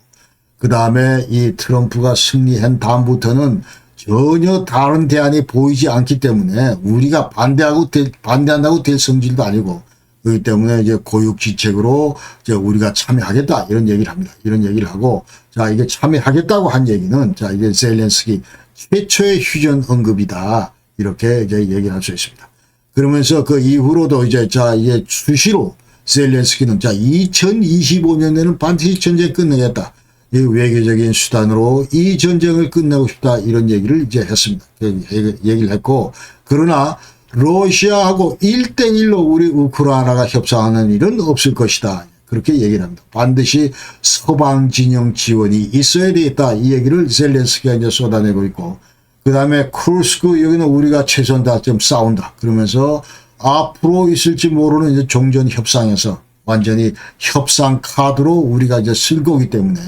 그 다음에 이 트럼프가 승리한 다음부터는 전혀 다른 대안이 보이지 않기 때문에 우리가 반대한다고 될 성질도 아니고 그렇기 때문에 이제 고육지책으로 이제 우리가 참여하겠다 이런 얘기를 합니다. 이런 얘기를 하고 자 이게 참여하겠다고 한 얘기는 자 이게 젤렌스키 최초의 휴전 언급이다 이렇게 이제 얘기를 할 수 있습니다. 그러면서 그 이후로도 이제 자 이게 수시로 젤렌스키는 자 2025년에는 반드시 전쟁 끝내겠다. 이 외교적인 수단으로 이 전쟁을 끝내고 싶다 이런 얘기를 이제 했습니다. 얘기를 했고 그러나 러시아하고 1대1로 우리 우크라이나가 협상하는 일은 없을 것이다. 그렇게 얘기를 합니다. 반드시 서방 진영 지원이 있어야 되겠다. 이 얘기를 젤렌스키가 이제 쏟아내고 있고 그 다음에 쿠르스크 여기는 우리가 최선 다 좀 싸운다. 그러면서 앞으로 있을지 모르는 이제 종전 협상에서 완전히 협상 카드로 우리가 이제 쓸 거기 때문에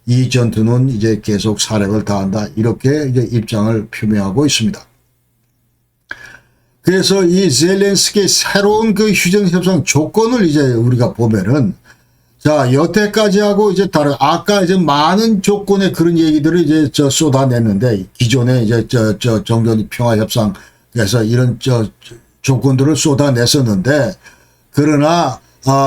이 전투는 이제 계속 사력을 다한다. 이렇게 이제 입장을 표명하고 있습니다. 그래서 이 젤렌스키의 새로운 그 휴전 협상 조건을 이제 우리가 보면은 자, 여태까지 하고 이제 다른 아까 이제 많은 조건의 그런 얘기들을 이제 쏟아냈는데 기존에 이제 종전 평화 협상에서 이런 조건들을 쏟아냈었는데 그러나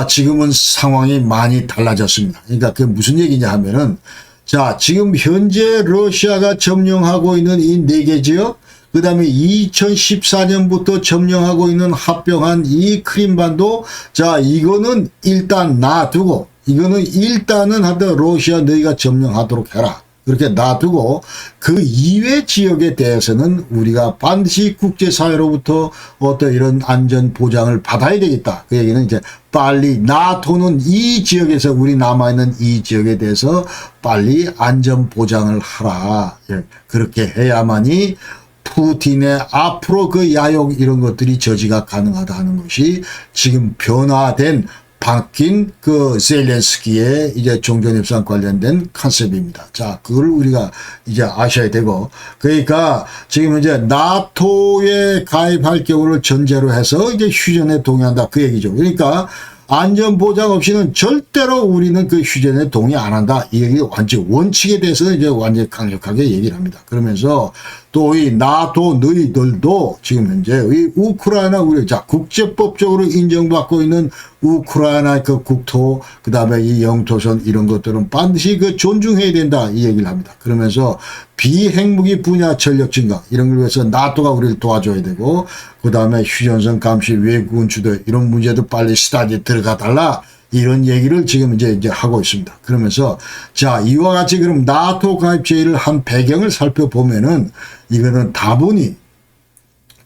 지금은 상황이 많이 달라졌습니다. 그러니까 그게 무슨 얘기냐 하면은 자, 지금 현재 러시아가 점령하고 있는 이 4개 지역, 그 다음에 2014년부터 점령하고 있는 합병한 이 크림반도, 자, 이거는 일단 놔두고, 이거는 일단은 하여튼 러시아 너희가 점령하도록 해라. 그렇게 놔두고 그 이외 지역에 대해서는 우리가 반드시 국제사회로부터 어떤 이런 안전 보장을 받아야 되겠다. 그 얘기는 이제 빨리 나토는 이 지역에서 우리 남아있는 이 지역에 대해서 빨리 안전 보장을 하라. 예, 그렇게 해야만이 푸틴의 앞으로 그 야욕 이런 것들이 저지가 가능하다 하는 것이 지금 변화된 바뀐 그 젤렌스키의 이제 종전협상 관련된 컨셉입니다. 자, 그걸 우리가 이제 아셔야 되고, 그러니까 지금 이제 나토에 가입할 경우를 전제로 해서 이제 휴전에 동의한다 그 얘기죠. 그러니까 안전보장 없이는 절대로 우리는 그 휴전에 동의 안 한다. 이 얘기 완전 원칙에 대해서는 이제 완전히 강력하게 얘기를 합니다. 그러면서 또 이 나토 너희들도 지금 현재 이 우크라이나 우리 자 국제법적으로 인정받고 있는 우크라이나 그 국토 그 다음에 이 영토선 이런 것들은 반드시 그 존중해야 된다 이 얘기를 합니다. 그러면서 비핵무기 분야 전력 증가 이런 걸 위해서 나토가 우리를 도와줘야 되고 그 다음에 휴전선 감시 외국인 주도 이런 문제도 빨리 스타디에 들어가 달라. 이런 얘기를 지금 이제 하고 있습니다. 그러면서 자 이와 같이 그럼 나토 가입 제의를 한 배경을 살펴보면은 이거는 다분히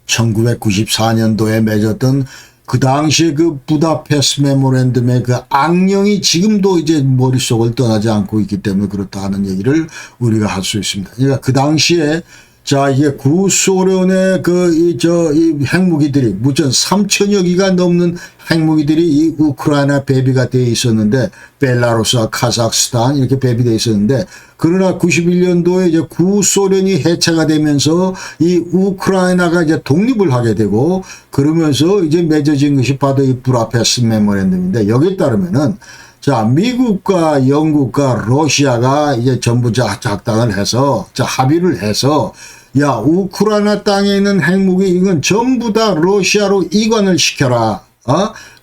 1994년도에 맺었던 그 당시에 그 부다페스트 메모랜덤의 그 악령이 지금도 이제 머릿속을 떠나지 않고 있기 때문에 그렇다 하는 얘기를 우리가 할 수 있습니다. 그러니까 그 당시에 자, 이게 구소련의 이 핵무기들이 무전 3천여 기가 넘는 핵무기들이 이 우크라이나 배비가 되어 있었는데, 벨라루스와 카자흐스탄 이렇게 배비되어 있었는데, 그러나 91년도에 이제 구소련이 해체가 되면서 이 우크라이나가 이제 독립을 하게 되고, 그러면서 이제 맺어진 것이 바로 이 부다페스트 메모랜덤인데, 여기에 따르면은 자, 미국과 영국과 러시아가 이제 전부 작당을 해서, 자, 합의를 해서, 야, 우크라이나 땅에 있는 핵무기, 이건 전부 다 러시아로 이관을 시켜라.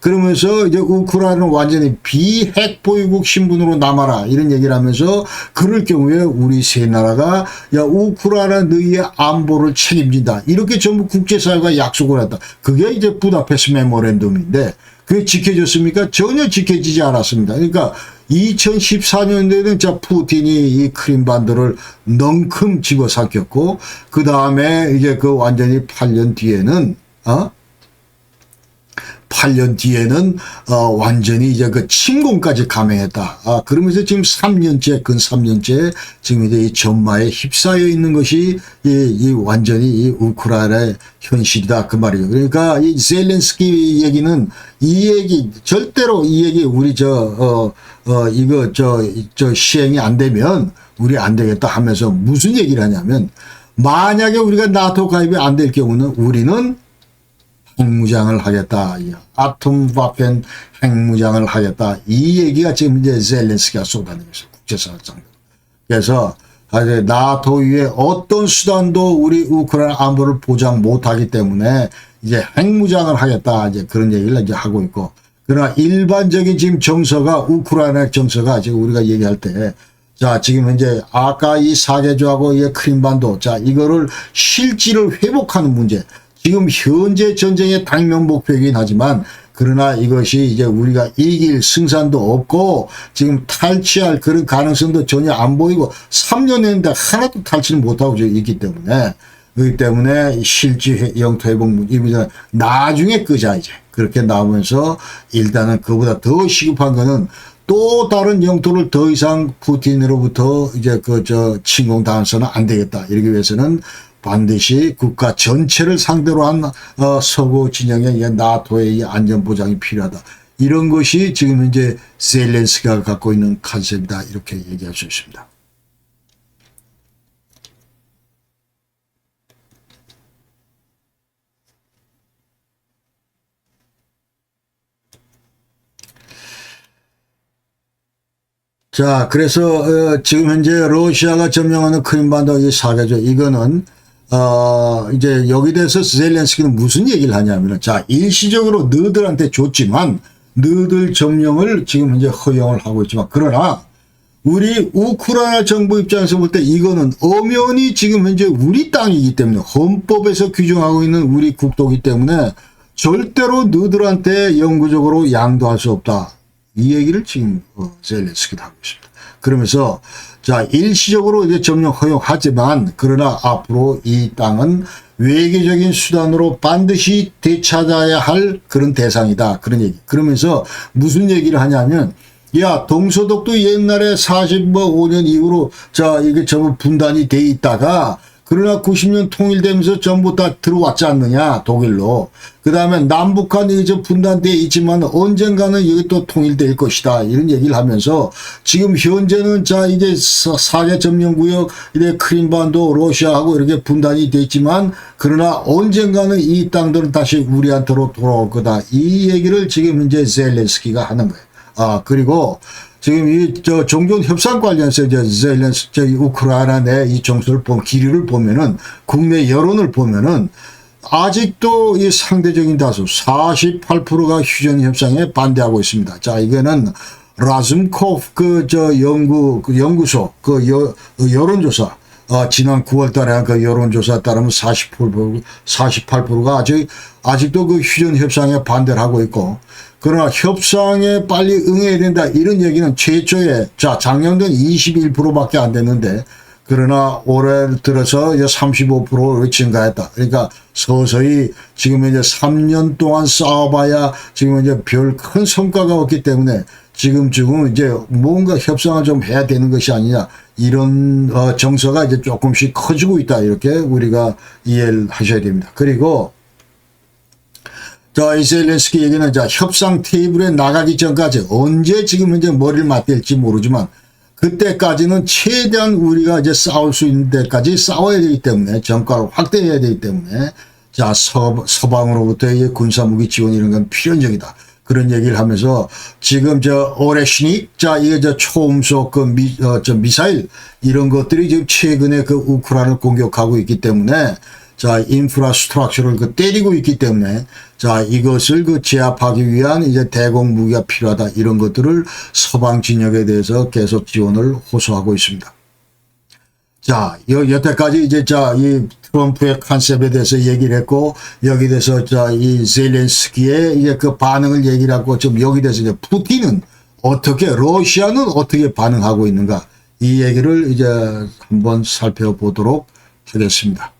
그러면서 이제 우크라이나는 완전히 비핵 보유국 신분으로 남아라. 이런 얘기를 하면서, 그럴 경우에 우리 세 나라가, 야, 우크라이나 너희의 안보를 책임진다. 이렇게 전부 국제사회가 약속을 했다. 그게 이제 부다페스트 메모랜덤인데, 그게 지켜졌습니까? 전혀 지켜지지 않았습니다. 그러니까 2014년도에는 자 푸틴이 이 크림반도를 넝큼 집어삼켰고 그 다음에 이제 그 완전히 8년 뒤에는 8년 뒤에는 완전히 이제 그 침공까지 감행했다. 그러면서 지금 3년째 근 3년째 지금 이제 이 전마에 휩싸여 있는 것이 이 완전히 이 우크라이나의 현실이다 그 말이에요. 그러니까 이 젤렌스키 얘기는 이 얘기 절대로 이 얘기 우리 이거 시행이 안 되면 우리 안 되겠다 하면서 무슨 얘기를 하냐면 만약에 우리가 나토 가입이 안 될 경우는 우리는 핵무장을 하겠다. 아톰바펜 핵무장을 하겠다. 이 얘기가 지금 이제 젤렌스키가 쏟아내고 있어요. 국제사회상으로. 그래서 나토 위에 어떤 수단도 우리 우크라이나 안보를 보장 못하기 때문에 이제 핵무장을 하겠다. 이제 그런 얘기를 이제 하고 있고. 그러나 일반적인 지금 정서가 우크라이나 정서가 지금 우리가 얘기할 때 자, 지금 이제 아까 이 사계주하고 이 크림반도 자, 이거를 실질을 회복하는 문제. 지금 현재 전쟁의 당면 목표이긴 하지만 그러나 이것이 이제 우리가 이길 승산도 없고 지금 탈취할 그런 가능성도 전혀 안 보이고 3년 했는데 하나도 탈취를 못하고 있기 때문에 그렇기 때문에 실질 영토 회복 문제 나중에 끄자 이제 그렇게 나오면서 일단은 그보다 더 시급한 거는 또 다른 영토를 더 이상 푸틴으로부터 이제 침공당해서는 안 되겠다. 이러기 위해서는 반드시 국가 전체를 상대로 한 서구 진영의 나토의 안전보장이 필요하다. 이런 것이 지금 이제 젤렌스키가 갖고 있는 컨셉이다. 이렇게 얘기할 수 있습니다. 자, 그래서 지금 현재 러시아가 점령하는 크림반도 이 사계죠. 이거는 이제 여기 대해서 젤렌스키는 무슨 얘기를 하냐면은 자, 일시적으로 너희들한테 줬지만 너희들 점령을 지금 현재 허용을 하고 있지만 그러나 우리 우크라이나 정부 입장에서 볼 때 이거는 엄연히 지금 현재 우리 땅이기 때문에 헌법에서 규정하고 있는 우리 국토이기 때문에 절대로 너들한테 영구적으로 양도할 수 없다. 이 얘기를 지금 젤렌스키도 하고 있습니다. 그러면서 자 일시적으로 이제 점령 허용하지만 그러나 앞으로 이 땅은 외교적인 수단으로 반드시 되찾아야 할 그런 대상이다. 그런 얘기. 그러면서 무슨 얘기를 하냐면 야 동서독도 옛날에 45년 이후로 자 이게 전부 분단이 돼 있다가 그러나 90년 통일되면서 전부 다 들어왔지 않느냐 독일로. 그 다음에 남북한이 이제 분단돼 있지만 언젠가는 여기 또 통일될 것이다 이런 얘기를 하면서 지금 현재는 자 이제 4개 점령구역 이제 크림반도 러시아하고 이렇게 분단이 돼 있지만 그러나 언젠가는 이 땅들은 다시 우리한테로 돌아올 거다 이 얘기를 지금 현재 젤렌스키가 하는 거예요. 아 그리고 지금 이 종전 협상 관련해서 이제 젤렌스키 우크라이나 내 이 정서를 기류를 보면은 국내 여론을 보면은 아직도 이 상대적인 다수 48%가 휴전 협상에 반대하고 있습니다. 자 이거는 라즘코프 연구소 여론조사 지난 9월달에 한 그 여론조사에 따르면 48%가 아직도 그 휴전 협상에 반대를 하고 있고 그러나 협상에 빨리 응해야 된다 이런 얘기는 최초에 자 작년도는 21%밖에 안 됐는데 그러나 올해 들어서 35%로 증가했다. 그러니까 서서히 지금 이제 3년 동안 싸워봐야 지금 이제 별 큰 성과가 없기 때문에 지금쯤은 이제 뭔가 협상을 좀 해야 되는 것이 아니냐 이런 정서가 이제 조금씩 커지고 있다 이렇게 우리가 이해를 하셔야 됩니다. 그리고 자, 이 젤렌스키 얘기는 자, 협상 테이블에 나가기 전까지 언제 지금 현재 머리를 맞댈지 모르지만 그때까지는 최대한 우리가 이제 싸울 수 있는 데까지 싸워야 되기 때문에 정가를 확대해야 되기 때문에 자, 서방으로부터의 군사무기 지원 이런 건 필연적이다. 그런 얘기를 하면서 지금 오레시닉 자, 이게 초음속 미사일 이런 것들이 지금 최근에 그 우크라이나를 공격하고 있기 때문에 자, 인프라스트럭처를 때리고 있기 때문에 자, 이것을 제압하기 위한 이제 대공 무기가 필요하다. 이런 것들을 서방 진영에 대해서 계속 지원을 호소하고 있습니다. 자, 여태까지 이제 이 트럼프의 컨셉에 대해서 얘기를 했고, 여기 대해서 이 젤렌스키의 이제 그 반응을 얘기를 하고, 좀 여기 대해서 이제 푸틴은 러시아는 어떻게 반응하고 있는가. 이 얘기를 이제 한번 살펴보도록 하겠습니다.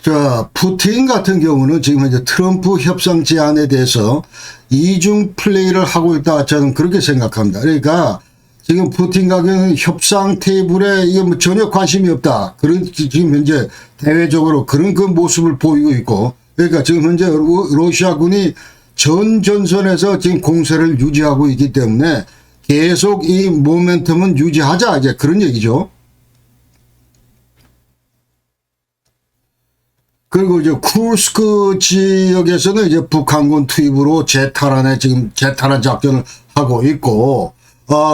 자, 푸틴 같은 경우는 지금 이제 트럼프 협상 제안에 대해서 이중 플레이를 하고 있다. 저는 그렇게 생각합니다. 그러니까 지금 푸틴 같은 협상 테이블에 이게 뭐 전혀 관심이 없다. 그런 지금 현재 대외적으로 그런 그 모습을 보이고 있고, 그러니까 지금 현재 러시아군이 전 전선에서 지금 공세를 유지하고 있기 때문에 계속 이 모멘텀은 유지하자. 이제 그런 얘기죠. 그리고 이제 쿠르스크 지역에서는 이제 북한군 투입으로 재탈환에 지금 재탈환 작전을 하고 있고,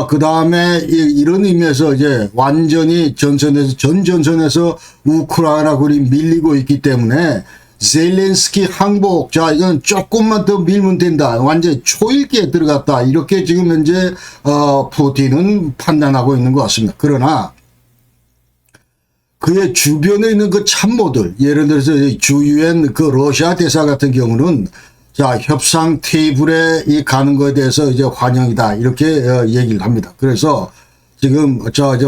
그 다음에 이런 의미에서 이제 완전히 전 전선에서 우크라이나군이 밀리고 있기 때문에 젤렌스키 항복, 자, 이건 조금만 더 밀면 된다. 완전히 초읽기에 들어갔다. 이렇게 지금 현재, 푸틴은 판단하고 있는 것 같습니다. 그러나, 그의 주변에 있는 그 참모들, 예를 들어서 주유엔 그 러시아 대사 같은 경우는 자, 협상 테이블에 가는 것에 대해서 이제 환영이다. 이렇게 얘기를 합니다. 그래서 지금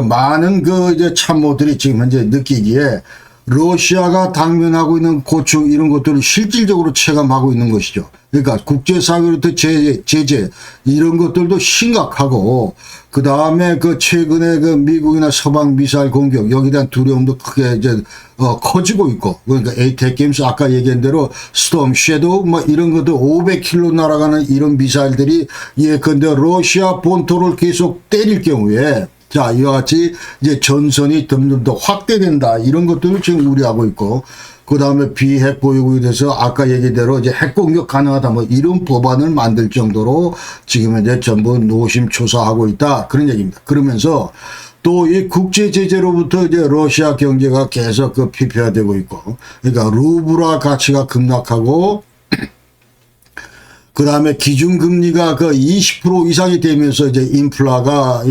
많은 그 이제 참모들이 지금 현재 느끼기에 러시아가 당면하고 있는 고충 이런 것들을 실질적으로 체감하고 있는 것이죠. 그러니까 국제사회로부터 제재 이런 것들도 심각하고 그 다음에 그 최근에 그 미국이나 서방 미사일 공격 여기에 대한 두려움도 크게 이제 커지고 있고 그러니까 에이테킴스 아까 얘기한 대로 스톰 섀도우 뭐 이런 것도 500km 날아가는 이런 미사일들이 예컨대 러시아 본토를 계속 때릴 경우에 자, 이와 같이 이제 전선이 점점 더 확대된다. 이런 것들을 지금 우려하고 있고, 그 다음에 비핵 보유국에 대해서 아까 얘기대로 이제 핵 공격 가능하다. 뭐 이런 법안을 만들 정도로 지금 이제 전부 노심초사하고 있다. 그런 얘기입니다. 그러면서 또 이 국제 제재로부터 이제 러시아 경제가 계속 그 피폐화되고 있고, 그러니까 루블화 가치가 급락하고, 그 다음에 기준금리가 그 20% 이상이 되면서 이제 인플레가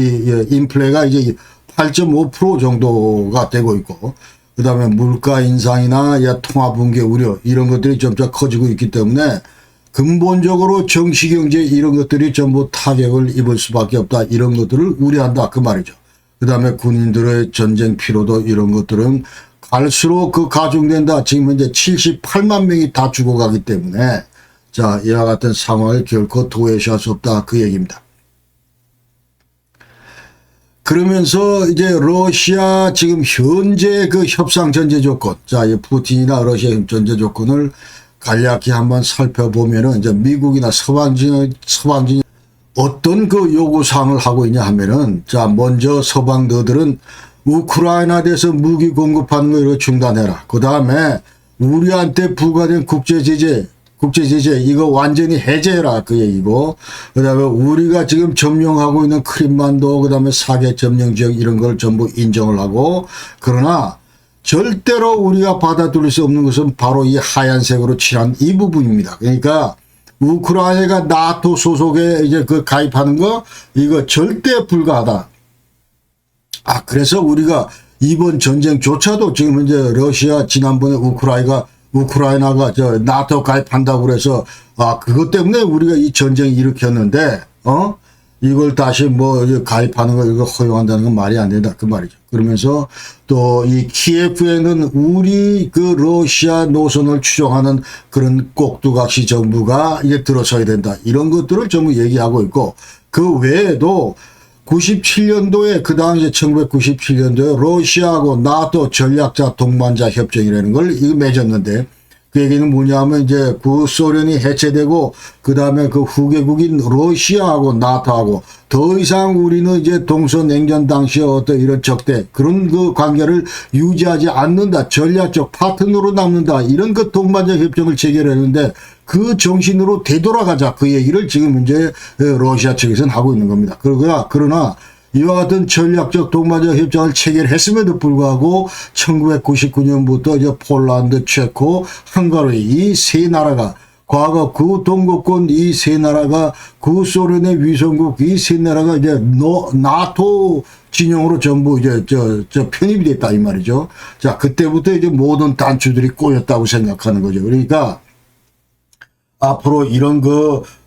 이제 8.5% 정도가 되고 있고, 그 다음에 물가 인상이나 통화 붕괴 우려 이런 것들이 점차 커지고 있기 때문에 근본적으로 정치경제 이런 것들이 전부 타격을 입을 수밖에 없다. 이런 것들을 우려한다. 그 말이죠. 그 다음에 군인들의 전쟁 피로도 이런 것들은 갈수록 그 가중된다. 지금 현재 78만 명이 다 죽어가기 때문에 자, 이와 같은 상황을 결코 도외시할 수 없다. 그 얘기입니다. 그러면서 이제 러시아 지금 현재 그 협상 전제 조건, 자, 이 푸틴이나 러시아 전제 조건을 간략히 한번 살펴보면은 이제 미국이나 서방진이 어떤 그 요구사항을 하고 있냐 하면은, 자, 먼저 서방들은 우크라이나 대해서 무기 공급하는 거 이거 중단해라. 그 다음에 우리한테 부과된 국제제재 이거 완전히 해제해라. 그 얘기고, 그 다음에 우리가 지금 점령하고 있는 크림반도, 그 다음에 사개 점령 지역 이런 걸 전부 인정을 하고, 그러나 절대로 우리가 받아들일 수 없는 것은 바로 이 하얀색으로 칠한 이 부분입니다. 그러니까 우크라이나가 나토 소속에 이제 그 가입하는 거 이거 절대 불가하다. 아, 그래서 우리가 이번 전쟁조차도 지금 현재 러시아 지난번에 우크라이나가 저 나토 가입한다고 그래서 아, 그것 때문에 우리가 이 전쟁 일으켰는데 이걸 다시 뭐 가입하는 거 이거 허용한다는 건 말이 안 된다. 그 말이죠. 그러면서 또 이 키예프에는 우리 그 러시아 노선을 추종하는 그런 꼭두각시 정부가 이제 들어서야 된다. 이런 것들을 전부 얘기하고 있고, 그 외에도 97년도에 그 당시에 1997년도에 러시아하고 나토 전략자 동반자 협정이라는 걸 이거 맺었는데, 그 얘기는 뭐냐면 이제 구소련이 해체되고 그 다음에 그 후계국인 러시아하고 나토하고 더 이상 우리는 이제 동서냉전 당시에 어떤 이런 적대 그런 그 관계를 유지하지 않는다. 전략적 파트너로 남는다. 이런 그 동반자 협정을 체결했는데 그 정신으로 되돌아가자. 그 얘기를 지금 이제 러시아 측에서는 하고 있는 겁니다. 그러나 이와 같은 전략적 동반자 협정을 체결했음에도 불구하고 1999년부터 이제 폴란드, 체코, 헝가리 이 세 나라가 과거 구동구권 이 세 나라가 구소련의 위성국 이 세 나라가 이제 나토 진영으로 전부 이제 편입이 됐다 이 말이죠. 자, 그때부터 이제 모든 단추들이 꼬였다고 생각하는 거죠. 그러니까 앞으로 이런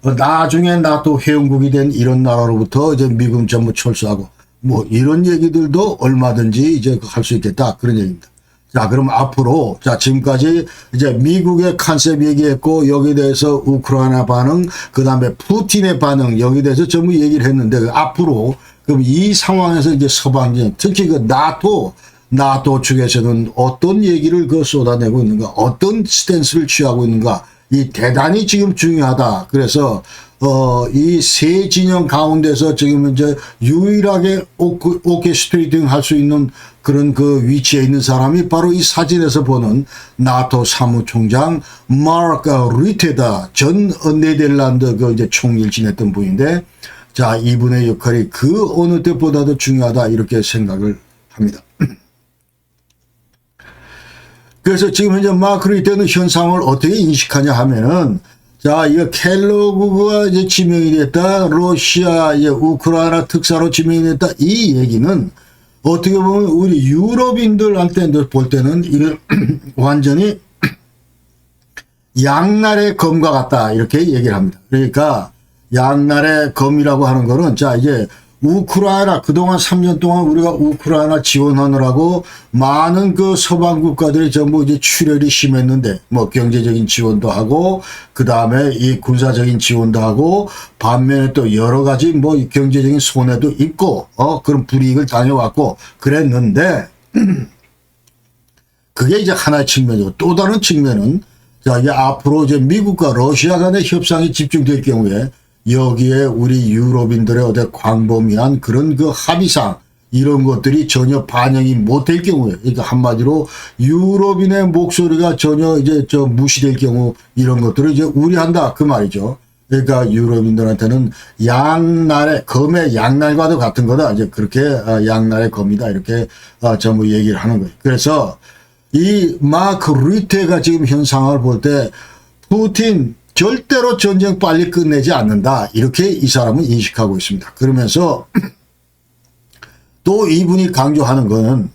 나중에 나토 회원국이 된 이런 나라로부터 이제 미국 전부 철수하고 뭐 이런 얘기들도 얼마든지 이제 할 수 있겠다. 그런 얘기입니다. 자, 그럼 앞으로, 자, 지금까지 이제 미국의 컨셉 얘기했고, 여기에 대해서 우크라이나 반응, 그 다음에 푸틴의 반응, 여기에 대해서 전부 얘기를 했는데, 앞으로, 그럼 이 상황에서 이제 서방진, 특히 그 나토 측에서는 어떤 얘기를 쏟아내고 있는가, 어떤 스탠스를 취하고 있는가, 이 대단히 지금 중요하다. 그래서 이 세 진영 가운데서 지금 이제 유일하게 오케스트레이팅 할 수 있는 그런 그 위치에 있는 사람이 바로 이 사진에서 보는 나토 사무총장 마크 리테다 전 네덜란드 그 이제 총리를 지냈던 분인데, 자, 이분의 역할이 그 어느 때보다도 중요하다 이렇게 생각을 합니다. 그래서 지금 현재 마크 리테는 현상을 어떻게 인식하냐 하면은, 자, 이거 켈로그가 이제 지명이 됐다. 러시아, 우크라이나 특사로 지명이 됐다. 이 얘기는 어떻게 보면 우리 유럽인들한테 볼 때는 이거 완전히 양날의 검과 같다. 이렇게 얘기를 합니다. 그러니까 양날의 검이라고 하는 거는, 자, 이제 우크라이나 그동안 3년 동안 우리가 우크라이나 지원하느라고 많은 그 서방 국가들이 전부 이제 출혈이 심했는데, 뭐 경제적인 지원도 하고 그 다음에 이 군사적인 지원도 하고 반면에 또 여러 가지 뭐 경제적인 손해도 있고 그런 불이익을 당해왔고 그랬는데 그게 이제 하나의 측면이고, 또 다른 측면은, 자, 이제 앞으로 이제 미국과 러시아 간의 협상이 집중될 경우에 여기에 우리 유럽인들의 어떤 광범위한 그런 그 합의상 이런 것들이 전혀 반영이 못 될 경우에, 그러니까 한마디로 유럽인의 목소리가 전혀 이제 무시될 경우 이런 것들을 이제 우려한다 그 말이죠. 그러니까 유럽인들한테는 양날의 검의 양날과도 같은 거다. 이제 그렇게 양날의 검이다 이렇게 전부 얘기를 하는 거예요. 그래서 이 마크 리테가 지금 현 상황을 볼 때 푸틴 절대로 전쟁 빨리 끝내지 않는다. 이렇게 이 사람은 인식하고 있습니다. 그러면서 또 이분이 강조하는 것은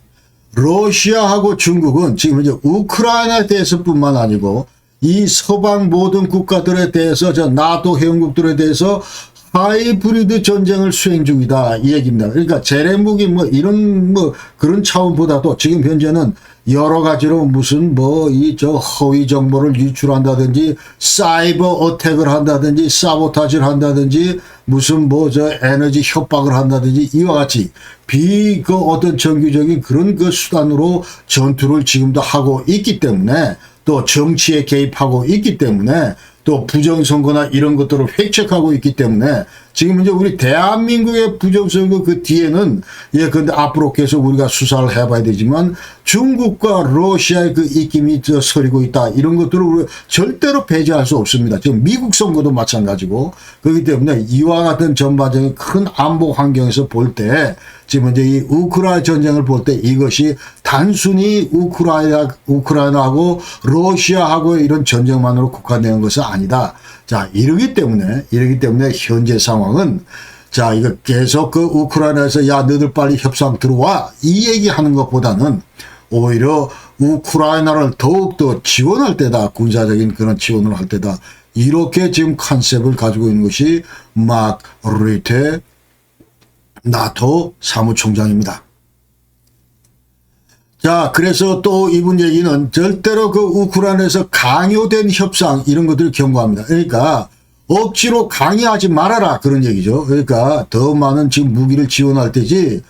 러시아하고 중국은 지금 이제 우크라이나에 대해서뿐만 아니고 이 서방 모든 국가들에 대해서 저 나토 회원국들에 대해서 하이브리드 전쟁을 수행 중이다 이 얘기입니다. 그러니까 재래무기 뭐 이런 뭐 그런 차원보다도 지금 현재는 여러 가지로 무슨 뭐 이 저 허위 정보를 유출한다든지 사이버 어택을 한다든지 사보타지를 한다든지 무슨 뭐 저 에너지 협박을 한다든지 이와 같이 그 어떤 정규적인 그런 그 수단으로 전투를 지금도 하고 있기 때문에 또 정치에 개입하고 있기 때문에 또 부정선거나 이런 것들을 획책하고 있기 때문에 지금 이제 우리 대한민국의 부정선거 그 뒤에는 예, 근데 앞으로 계속 우리가 수사를 해봐야 되지만 중국과 러시아의 그 입김이 서리고 있다. 이런 것들을 우리 절대로 배제할 수 없습니다. 지금 미국 선거도 마찬가지고 그렇기 때문에 이와 같은 전반적인 큰 안보 환경에서 볼 때 지금 이제 이 우크라이나 전쟁을 볼 때 이것이 단순히 우크라이나하고 러시아하고 이런 전쟁만으로 국한되는 것은 아니다. 자, 이러기 때문에 현재 상황은 자, 이거 계속 그 우크라이나에서 야, 너희들 빨리 협상 들어와. 이 얘기하는 것보다는 오히려 우크라이나를 더욱더 지원할 때다. 군사적인 그런 지원을 할 때다. 이렇게 지금 컨셉을 가지고 있는 것이 마크 르테 나토 사무총장입니다. 자, 그래서 또 이분 얘기는 절대로 그 우크라이나에서 강요된 협상 이런 것들을 경고합니다. 그러니까 억지로 강요하지 말아라 그런 얘기죠. 그러니까 더 많은 지금 무기를 지원할 때지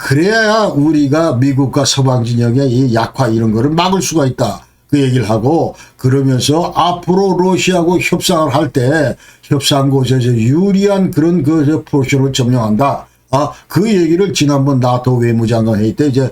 그래야 우리가 미국과 서방 진영의 이 약화 이런 거를 막을 수가 있다. 그 얘기를 하고 그러면서 앞으로 러시아하고 협상을 할 때 협상 곳에서 유리한 그런 그 포지션을 점령한다. 그 얘기를 지난번 나토 외무장관 회의 때 이제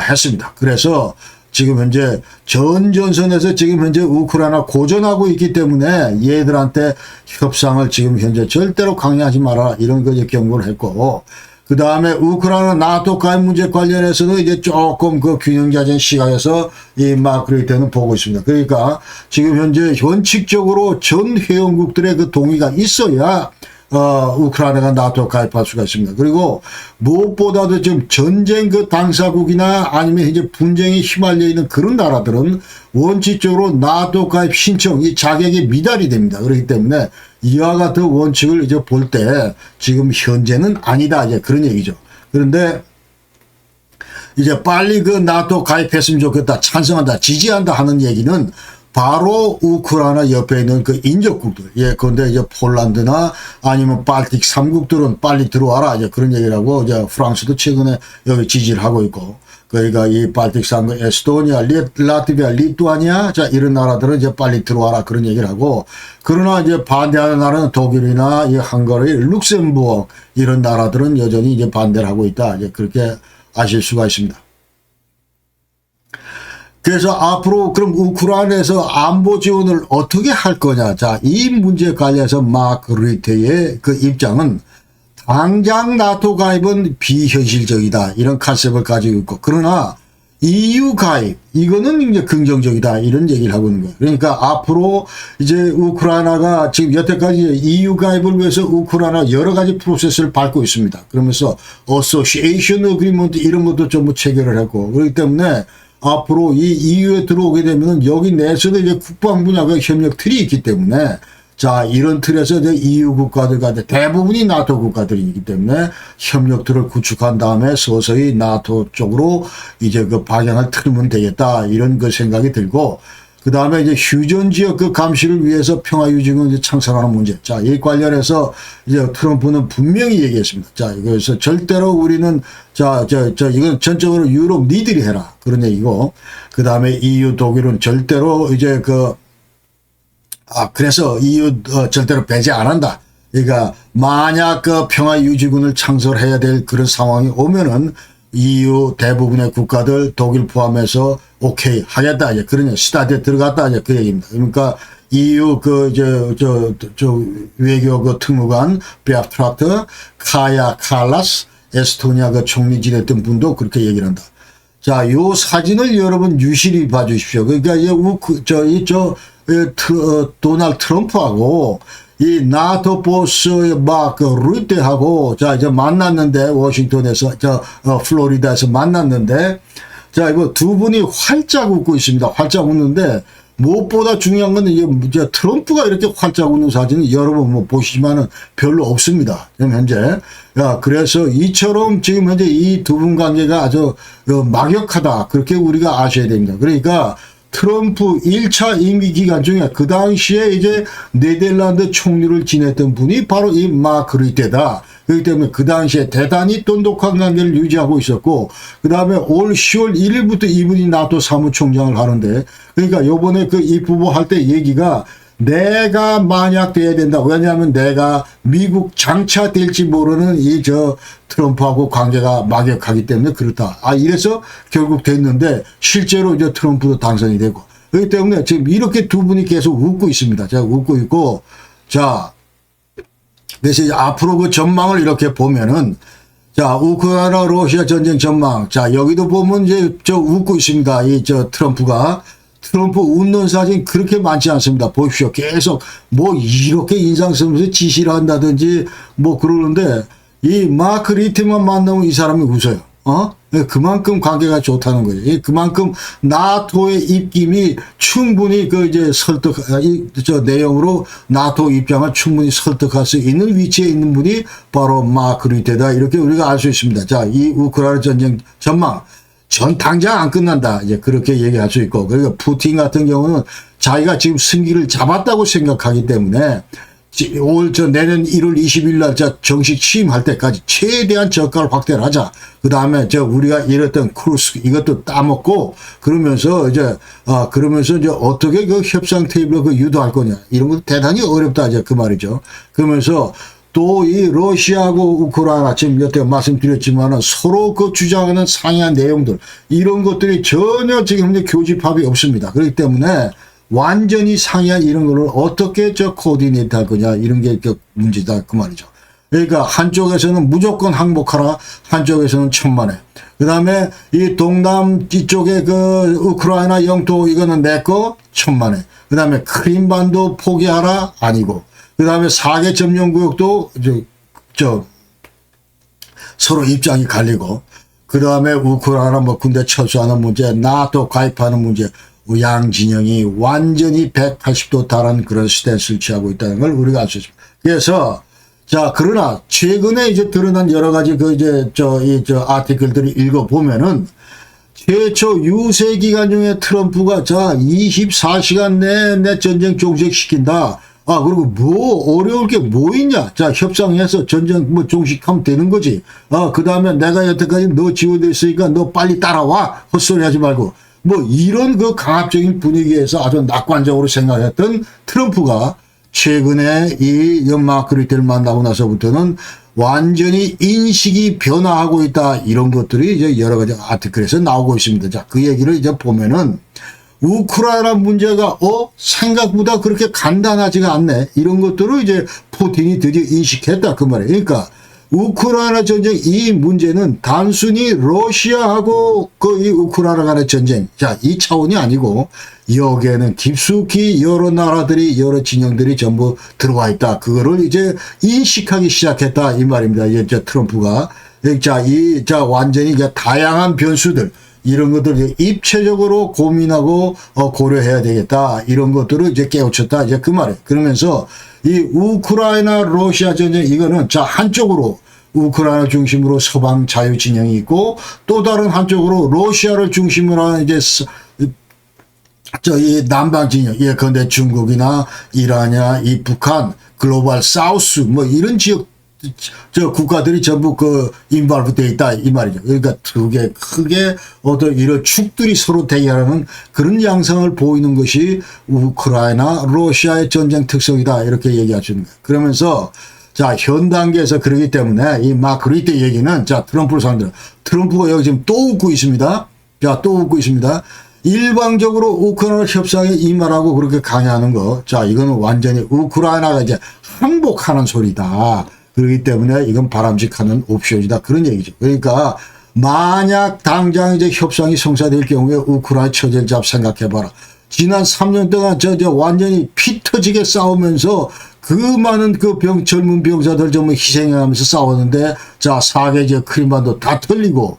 했습니다. 그래서 지금 현재 전선에서 지금 현재 우크라이나 고전하고 있기 때문에 얘들한테 협상을 지금 현재 절대로 강요하지 마라 이런 거 이제 경고를 했고 그 다음에 우크라이나 나토 가입 문제 관련해서는 이제 조금 그 균형자진 시각에서 이 마크 르테는 보고 있습니다. 그러니까 지금 현재 원칙적으로 전 회원국들의 그 동의가 있어야 우크라이나가 나토 가입할 수가 있습니다. 그리고 무엇보다도 지금 전쟁 그 당사국이나 아니면 이제 분쟁이 휘말려 있는 그런 나라들은 원칙적으로 나토 가입 신청 이 자격이 미달이 됩니다. 그렇기 때문에 이와 같은 원칙을 이제 볼 때 지금 현재는 아니다 이제 그런 얘기죠. 그런데 이제 빨리 그 나토 가입했으면 좋겠다, 찬성한다, 지지한다 하는 얘기는 바로 우크라이나 옆에 있는 그 인접국들, 예, 그런데 이제 폴란드나 아니면 발틱 3국들은 빨리 들어와라, 이제 그런 얘기를 하고, 이제 프랑스도 최근에 여기 지지를 하고 있고, 그러니까 이 발틱 3국, 에스토니아, 라트비아, 리투아니아, 자, 이런 나라들은 이제 빨리 들어와라, 그런 얘기를 하고, 그러나 이제 반대하는 나라는 독일이나 이 헝가리, 룩셈부르크, 이런 나라들은 여전히 이제 반대를 하고 있다, 이제 그렇게 아실 수가 있습니다. 그래서 앞으로 그럼 우크라이나에서 안보 지원을 어떻게 할 거냐. 자, 이 문제에 관련해서 마크 르테의 그 입장은 당장 나토 가입은 비현실적이다. 이런 컨셉을 가지고 있고. 그러나 EU 가입, 이거는 이제 긍정적이다. 이런 얘기를 하고 있는 거예요. 그러니까 앞으로 이제 우크라이나가 지금 여태까지 EU 가입을 위해서 우크라이나 여러 가지 프로세스를 밟고 있습니다. 그러면서 Association Agreement 이런 것도 전부 체결을 했고. 그렇기 때문에 앞으로 이 EU에 들어오게 되면 여기 내에서도 이제 국방 분야가 협력 틀이 있기 때문에 자, 이런 틀에서 이제 EU 국가들과 대부분이 나토 국가들이기 때문에 협력 틀을 구축한 다음에 서서히 나토 쪽으로 이제 그 방향을 틀면 되겠다. 이런 그 생각이 들고 그 다음에 이제 휴전 지역 그 감시를 위해서 평화유지군을 이제 창설하는 문제. 자, 이 관련해서 이제 트럼프는 분명히 얘기했습니다. 자, 이거에서 절대로 우리는 이건 전적으로 유럽 니들이 해라. 그런 얘기고. 그 다음에 EU 독일은 절대로 이제 그래서 EU 절대로 배제 안 한다. 그러니까 만약 그 평화유지군을 창설해야 될 그런 상황이 오면은 EU 대부분의 국가들 독일 포함해서 오케이 하겠다 이제 그런 스타트에 들어갔다 이제 그 얘기입니다. 그러니까 EU 외교 그 특무관 베아트락트 카야 칼라스 에스토니아 그 총리 지냈던 분도 그렇게 얘기를 한다. 자, 요 사진을 여러분 유실히 봐주십시오. 그러니까 도널드 트럼프하고 이 나토 보스 막 루테하고 자 이제 만났는데 워싱턴에서 플로리다에서 만났는데 자 이거 두 분이 활짝 웃고 있습니다. 활짝 웃는데 무엇보다 중요한 건 이제 트럼프가 이렇게 활짝 웃는 사진은 여러분 뭐 보시지만은 별로 없습니다. 지금 현재. 야, 그래서 이처럼 지금 현재 이 두 분 관계가 아주 막역하다. 그렇게 우리가 아셔야 됩니다. 그러니까 트럼프 1차 임기 기간 중에 그 당시에 이제 네덜란드 총리를 지냈던 분이 바로 이 마크 르테다. 그렇기 때문에 그 당시에 대단히 돈독한 관계를 유지하고 있었고, 그 다음에 올 10월 1일부터 이분이 나토 사무총장을 하는데, 그러니까 요번에 그 이 부부 할 때 얘기가 내가 만약 돼야 된다. 왜냐하면 내가 미국 장차될지 모르는 트럼프하고 관계가 막역하기 때문에 그렇다. 이래서 결국 됐는데 실제로 이제 트럼프도 당선이 되고. 그렇기 때문에 지금 이렇게 두 분이 계속 웃고 있습니다. 제가 웃고 있고. 자, 그래서 이제 앞으로 그 전망을 이렇게 보면은 자, 우크라이나 러시아 전쟁 전망. 자, 여기도 보면 이제 웃고 있습니다. 트럼프가. 트럼프 웃는 사진 그렇게 많지 않습니다. 보십시오. 계속 뭐 이렇게 인상 쓰면서 지시를 한다든지 뭐 그러는데 이 마크 리트만 만나면 이 사람이 웃어요. 그만큼 관계가 좋다는 거죠. 그만큼 나토의 입김이 충분히 내용으로 나토 입장을 충분히 설득할 수 있는 위치에 있는 분이 바로 마크 리테다. 이렇게 우리가 알 수 있습니다. 자, 이 우크라이나 전쟁 전망. 당장 안 끝난다. 이제 그렇게 얘기할 수 있고. 그러니까 푸틴 같은 경우는 자기가 지금 승기를 잡았다고 생각하기 때문에 내년 1월 20일 날 정식 취임할 때까지 최대한 저가를 확대를 하자. 그 다음에 우리가 이랬던 크루스 이것도 따먹고 그러면서 이제 어떻게 그 협상 테이블을 유도할 거냐. 이런 것도 대단히 어렵다. 이제 그 말이죠. 그러면서 또 이 러시아하고 우크라이나 지금 여태 말씀드렸지만은 서로 그 주장하는 상이한 내용들 이런 것들이 전혀 지금 현재 교집합이 없습니다. 그렇기 때문에 완전히 상이한 이런 거를 어떻게 코디네이트 할 거냐 이런 게 문제다 그 말이죠. 그러니까 한쪽에서는 무조건 항복하라, 한쪽에서는 천만에. 그 다음에 이 동남 이쪽에 그 우크라이나 영토 이거는 내 거 천만에. 그 다음에 크림반도 포기하라 아니고. 그 다음에 4개 점령구역도 서로 입장이 갈리고, 그 다음에 우크라이나 뭐 군대 철수하는 문제, 나토 가입하는 문제, 양 진영이 완전히 180도 달한 그런 스탠스를 취하고 있다는 걸 우리가 알 수 있습니다. 그래서 자, 그러나 최근에 이제 드러난 여러 가지 아티클들을 읽어보면은 최초 유세 기간 중에 트럼프가 24시간 내내 전쟁 종식시킨다. 그리고 뭐 어려울 게 뭐 있냐. 자, 협상해서 전쟁 뭐 종식하면 되는 거지. 그 다음에 내가 여태까지 너 지원됐으니까 너 빨리 따라와. 헛소리 하지 말고. 뭐 이런 그 강압적인 분위기에서 아주 낙관적으로 생각했던 트럼프가 최근에 이 마크 리테를 만나고 나서부터는 완전히 인식이 변화하고 있다. 이런 것들이 이제 여러 가지 아티클에서 나오고 있습니다. 자, 그 얘기를 이제 보면은 우크라이나 문제가 생각보다 그렇게 간단하지가 않네. 이런 것들을 이제 푸틴이 드디어 인식했다 그 말이에요. 그러니까 우크라이나 전쟁 이 문제는 단순히 러시아하고 이 우크라이나 간의 전쟁. 자, 이 차원이 아니고 여기에는 깊숙이 여러 나라들이 여러 진영들이 전부 들어와 있다. 그거를 이제 인식하기 시작했다 이 말입니다. 이제 트럼프가 완전히 다양한 변수들 이런 것들을 입체적으로 고민하고 고려해야 되겠다. 이런 것들을 이제 깨우쳤다. 이제 그 말이에요. 그러면서 이 우크라이나 러시아 전쟁 이거는 한쪽으로 우크라이나 중심으로 서방 자유 진영이 있고 또 다른 한쪽으로 러시아를 중심으로 하는 이제 이 남방 진영. 예컨대 중국이나 이란이나 이 북한, 글로벌 사우스 뭐 이런 지역 국가들이 전부 인발브 되어 있다 이 말이죠. 그러니까 크게 이런 축들이 서로 대결하는 그런 양상을 보이는 것이 우크라이나 러시아의 전쟁 특성이다 이렇게 얘기할 수 있는 거예요. 그러면서 자, 현 단계에서 그러기 때문에 이 마크 리테 얘기는 트럼프를 상대로 트럼프가 여기 지금 또 웃고 있습니다. 자, 또 웃고 있습니다. 일방적으로 우크라이나 협상에 임하라고 그렇게 강요하는 거. 자, 이거는 완전히 우크라이나가 이제 항복하는 소리다. 그렇기 때문에 이건 바람직한 옵션이다. 그런 얘기죠. 그러니까 만약 당장 이제 협상이 성사될 경우에 우크라이나 처제를 생각해봐라. 지난 3년 동안 저 완전히 피 터지게 싸우면서 그 많은 젊은 병사들 전부 희생하면서 싸웠는데, 자, 사계지역 크림반도 다 털리고,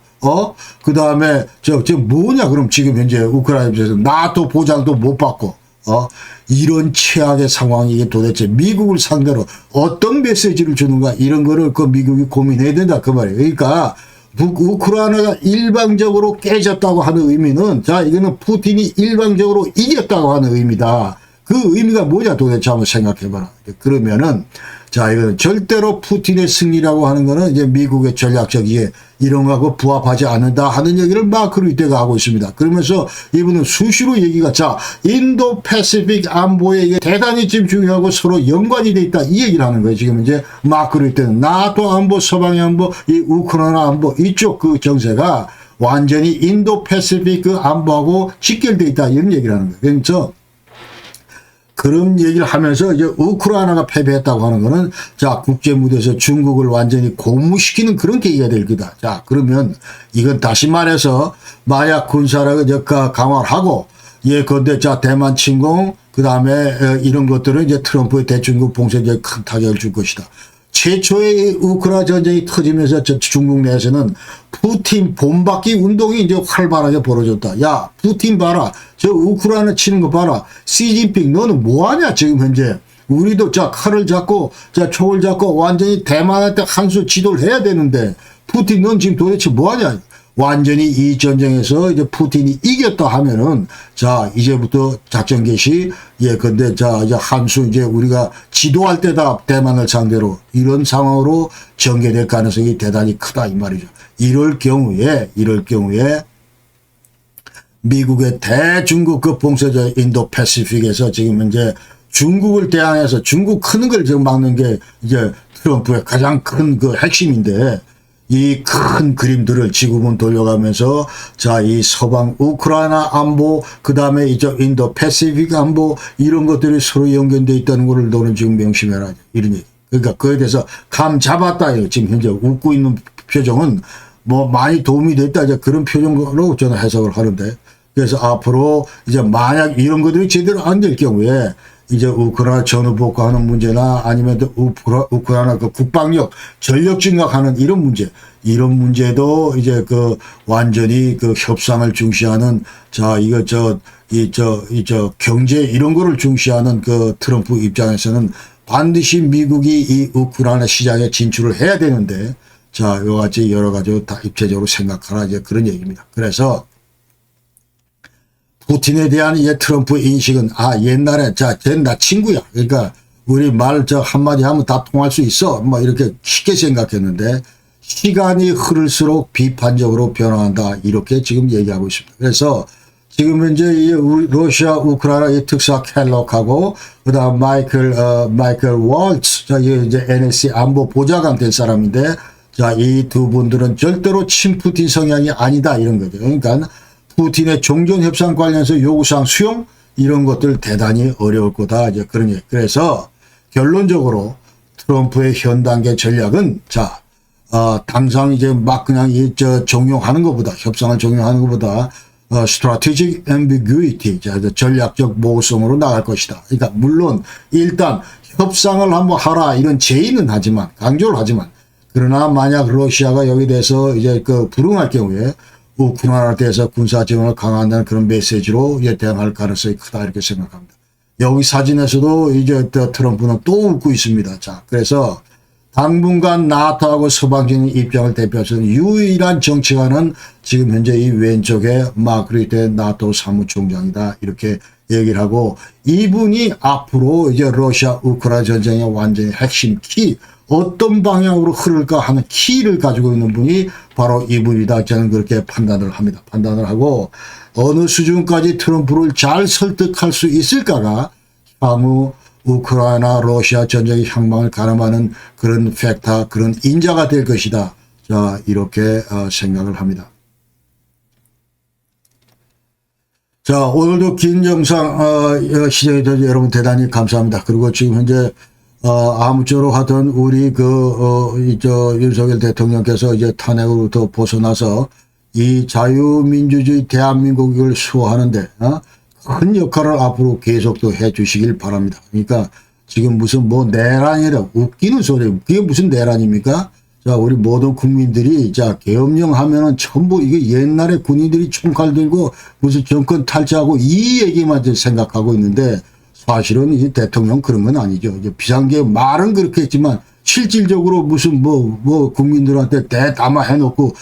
그 다음에, 뭐냐, 그럼 지금 현재 우크라이나에서 나토 보장도 못 받고, 이런 최악의 상황이 이게 도대체 미국을 상대로 어떤 메시지를 주는가, 이런 거를 미국이 고민해야 된다, 그 말이에요. 그러니까, 우크라이나가 일방적으로 깨졌다고 하는 의미는, 자, 이거는 푸틴이 일방적으로 이겼다고 하는 의미다. 그 의미가 뭐냐 도대체 한번 생각해봐라. 그러면은, 자, 이거는 절대로 푸틴의 승리라고 하는 거는 이제 미국의 전략적 이해, 이런 거하고 부합하지 않는다 하는 얘기를 마크 루테가 하고 있습니다. 그러면서 이분은 수시로 얘기가, 자, 인도 패시픽 안보에 이게 대단히 지금 중요하고 서로 연관이 돼 있다. 이 얘기를 하는 거예요. 지금 이제 마크 루테는 나토 안보, 서방의 안보, 이 우크라이나 안보, 이쪽 정세가 완전히 인도 패시픽 안보하고 직결돼 있다. 이런 얘기를 하는 거예요. 그래서 그런 얘기를 하면서 이제 우크라이나가 패배했다고 하는 거는, 자, 국제 무대에서 중국을 완전히 고무시키는 그런 계기가 될 거다. 자, 그러면 이건 다시 말해서 만약 군사력을 강화를 하고, 근데 자, 대만 침공, 그 다음에 이런 것들은 이제 트럼프의 대중국 봉쇄에 큰 타격을 줄 것이다. 최초의 우크라이나 전쟁이 터지면서 중국 내에서는 푸틴 본받기 운동이 이제 활발하게 벌어졌다. 야, 푸틴 봐라. 저 우크라이나 치는 거 봐라. 시진핑 너는 뭐하냐 지금 현재. 우리도 자 칼을 잡고 자 총을 잡고 완전히 대만한테 한 수 지도를 해야 되는데 푸틴 넌 지금 도대체 뭐하냐. 완전히 이 전쟁에서 이제 푸틴이 이겼다 하면은, 자, 이제부터 작전 개시, 근데 자, 이제 한수 이제 우리가 지도할 때다 대만을 상대로 이런 상황으로 전개될 가능성이 대단히 크다 이 말이죠. 이럴 경우에 미국의 대중국급 봉쇄자 인도 패시픽에서 지금 현재 중국을 대항해서 중국 크는 걸 지금 막는 게 이제 트럼프의 가장 큰 핵심인데, 이 큰 그림들을 지구본 돌려가면서, 자, 이 서방 우크라이나 안보, 그 다음에 이제 인도 패시픽 안보, 이런 것들이 서로 연결되어 있다는 것을 너는 지금 명심해라. 이런 얘기. 그러니까 그에 대해서 감 잡았다. 지금 현재 웃고 있는 표정은 뭐 많이 도움이 됐다. 이제 그런 표정으로 저는 해석을 하는데. 그래서 앞으로 이제 만약 이런 것들이 제대로 안 될 경우에 이제 우크라이나 전후 복구하는 문제나 아니면 우크라이나 국방력, 전력 증강하는 이런 문제도 이제 완전히 협상을 중시하는, 자, 경제 이런 거를 중시하는 트럼프 입장에서는 반드시 미국이 이 우크라이나 시장에 진출을 해야 되는데, 자, 이와 같이 여러 가지 다 입체적으로 생각하라. 이제 그런 얘기입니다. 그래서 푸틴에 대한 이제 트럼프 인식은, 옛날에, 자, 쟤는 나 친구야. 그러니까, 우리 말 한마디 하면 다 통할 수 있어. 뭐, 이렇게 쉽게 생각했는데, 시간이 흐를수록 비판적으로 변화한다. 이렇게 지금 얘기하고 있습니다. 그래서, 지금 현재 이 러시아, 우크라이나 특사 켈록하고, 그 다음 마이클 월츠, 이제 NSC 안보 보좌관 될 사람인데, 자, 이 두 분들은 절대로 친푸틴 성향이 아니다. 이런 거죠. 그러니까, 푸틴의 종전협상 관련해서 요구사항 수용 이런 것들 대단히 어려울 거다. 이제 그런 얘기. 그래서 결론적으로 트럼프의 현 단계 전략은, 자, 당장 이제 막 그냥 종용하는 것보다, 협상을 종용하는 것보다 strategic ambiguity, 자, 전략적 모호성으로 나갈 것이다. 그러니까 물론 일단 협상을 한번 하라 이런 제의는 하지만, 강조를 하지만, 그러나 만약 러시아가 여기 대해서 이제 불응할 경우에 우크라이나에 대해서 군사 지원을 강화한다는 그런 메시지로 대응할 가능성이 크다 이렇게 생각합니다. 여기 사진에서도 이제 트럼프는 또 웃고 있습니다. 자, 그래서 당분간 나토하고 서방적인 입장을 대표해서 유일한 정치가는 지금 현재 이 왼쪽에 마크 루테 나토 사무총장이다 이렇게 얘기를 하고, 이분이 앞으로 이제 러시아 우크라이나 전쟁의 완전히 핵심 키, 어떤 방향으로 흐를까 하는 키를 가지고 있는 분이 바로 이분이다. 저는 그렇게 판단을 합니다. 판단을 하고 어느 수준까지 트럼프를 잘 설득할 수 있을까가 향후 우크라이나 러시아 전쟁의 향방을 가늠하는 그런 팩터, 그런 인자가 될 것이다. 자, 이렇게 생각을 합니다. 자, 오늘도 긴 영상 시청해주셔서 여러분 대단히 감사합니다. 그리고 지금 현재 아무쪼록 하던 우리 윤석열 대통령께서 이제 탄핵으로부터 벗어나서 이 자유민주주의 대한민국을 수호하는데, 큰 역할을 앞으로 계속 또 해 주시길 바랍니다. 그러니까 지금 무슨 뭐 내란이라 웃기는 소리, 그게 무슨 내란입니까? 자, 우리 모든 국민들이 자, 계엄령 하면은 전부 이게 옛날에 군인들이 총칼 들고 무슨 정권 탈취하고 이 얘기만 생각하고 있는데 사실은 이 대통령 그런 건 아니죠. 이제 비상계엄 말은 그렇게 했지만 실질적으로 무슨 뭐 국민들한테 대담화 해놓고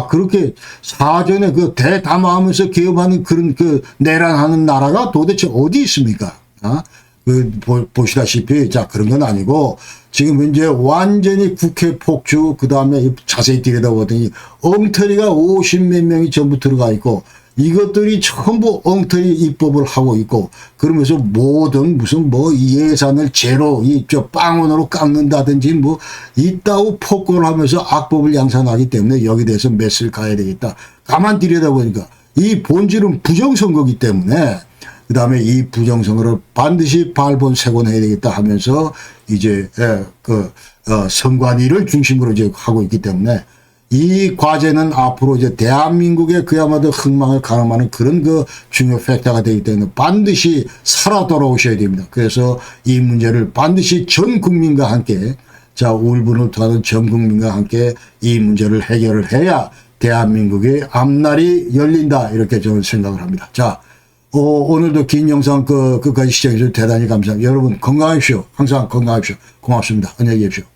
그렇게 사전에 그 대담화하면서 계엄하는 그런 그 내란하는 나라가 도대체 어디 있습니까? 보시다시피 자 그런 건 아니고 지금 현재 완전히 국회 폭주 그 다음에 자세히 들여다보더니 엉터리가 50몇 명이 전부 들어가 있고 이것들이 전부 엉터리 입법을 하고 있고 그러면서 모든 무슨 뭐 예산을 제로 저 빵원으로 깎는다든지 뭐 이따구 폭거를 하면서 악법을 양산하기 때문에 여기 대해서 메스를 가야 되겠다. 가만 들여다보니까 이 본질은 부정선거기 때문에 그 다음에 이 부정선거를 반드시 발본색원해야 되겠다 하면서 이제 선관위를 중심으로 이제 하고 있기 때문에 이 과제는 앞으로 이제 대한민국의 그야말로 흥망을 가늠하는 그런 그 중요 팩터가 되기 때문에 반드시 살아 돌아오셔야 됩니다. 그래서 이 문제를 반드시 전 국민과 함께 자 울분을 토하는 전 국민과 함께 이 문제를 해결을 해야 대한민국의 앞날이 열린다 이렇게 저는 생각을 합니다. 자. 오늘도 긴 영상 끝까지 시청해주셔서 대단히 감사합니다. 여러분 건강하십시오. 항상 건강하십시오. 고맙습니다. 안녕히 계십시오.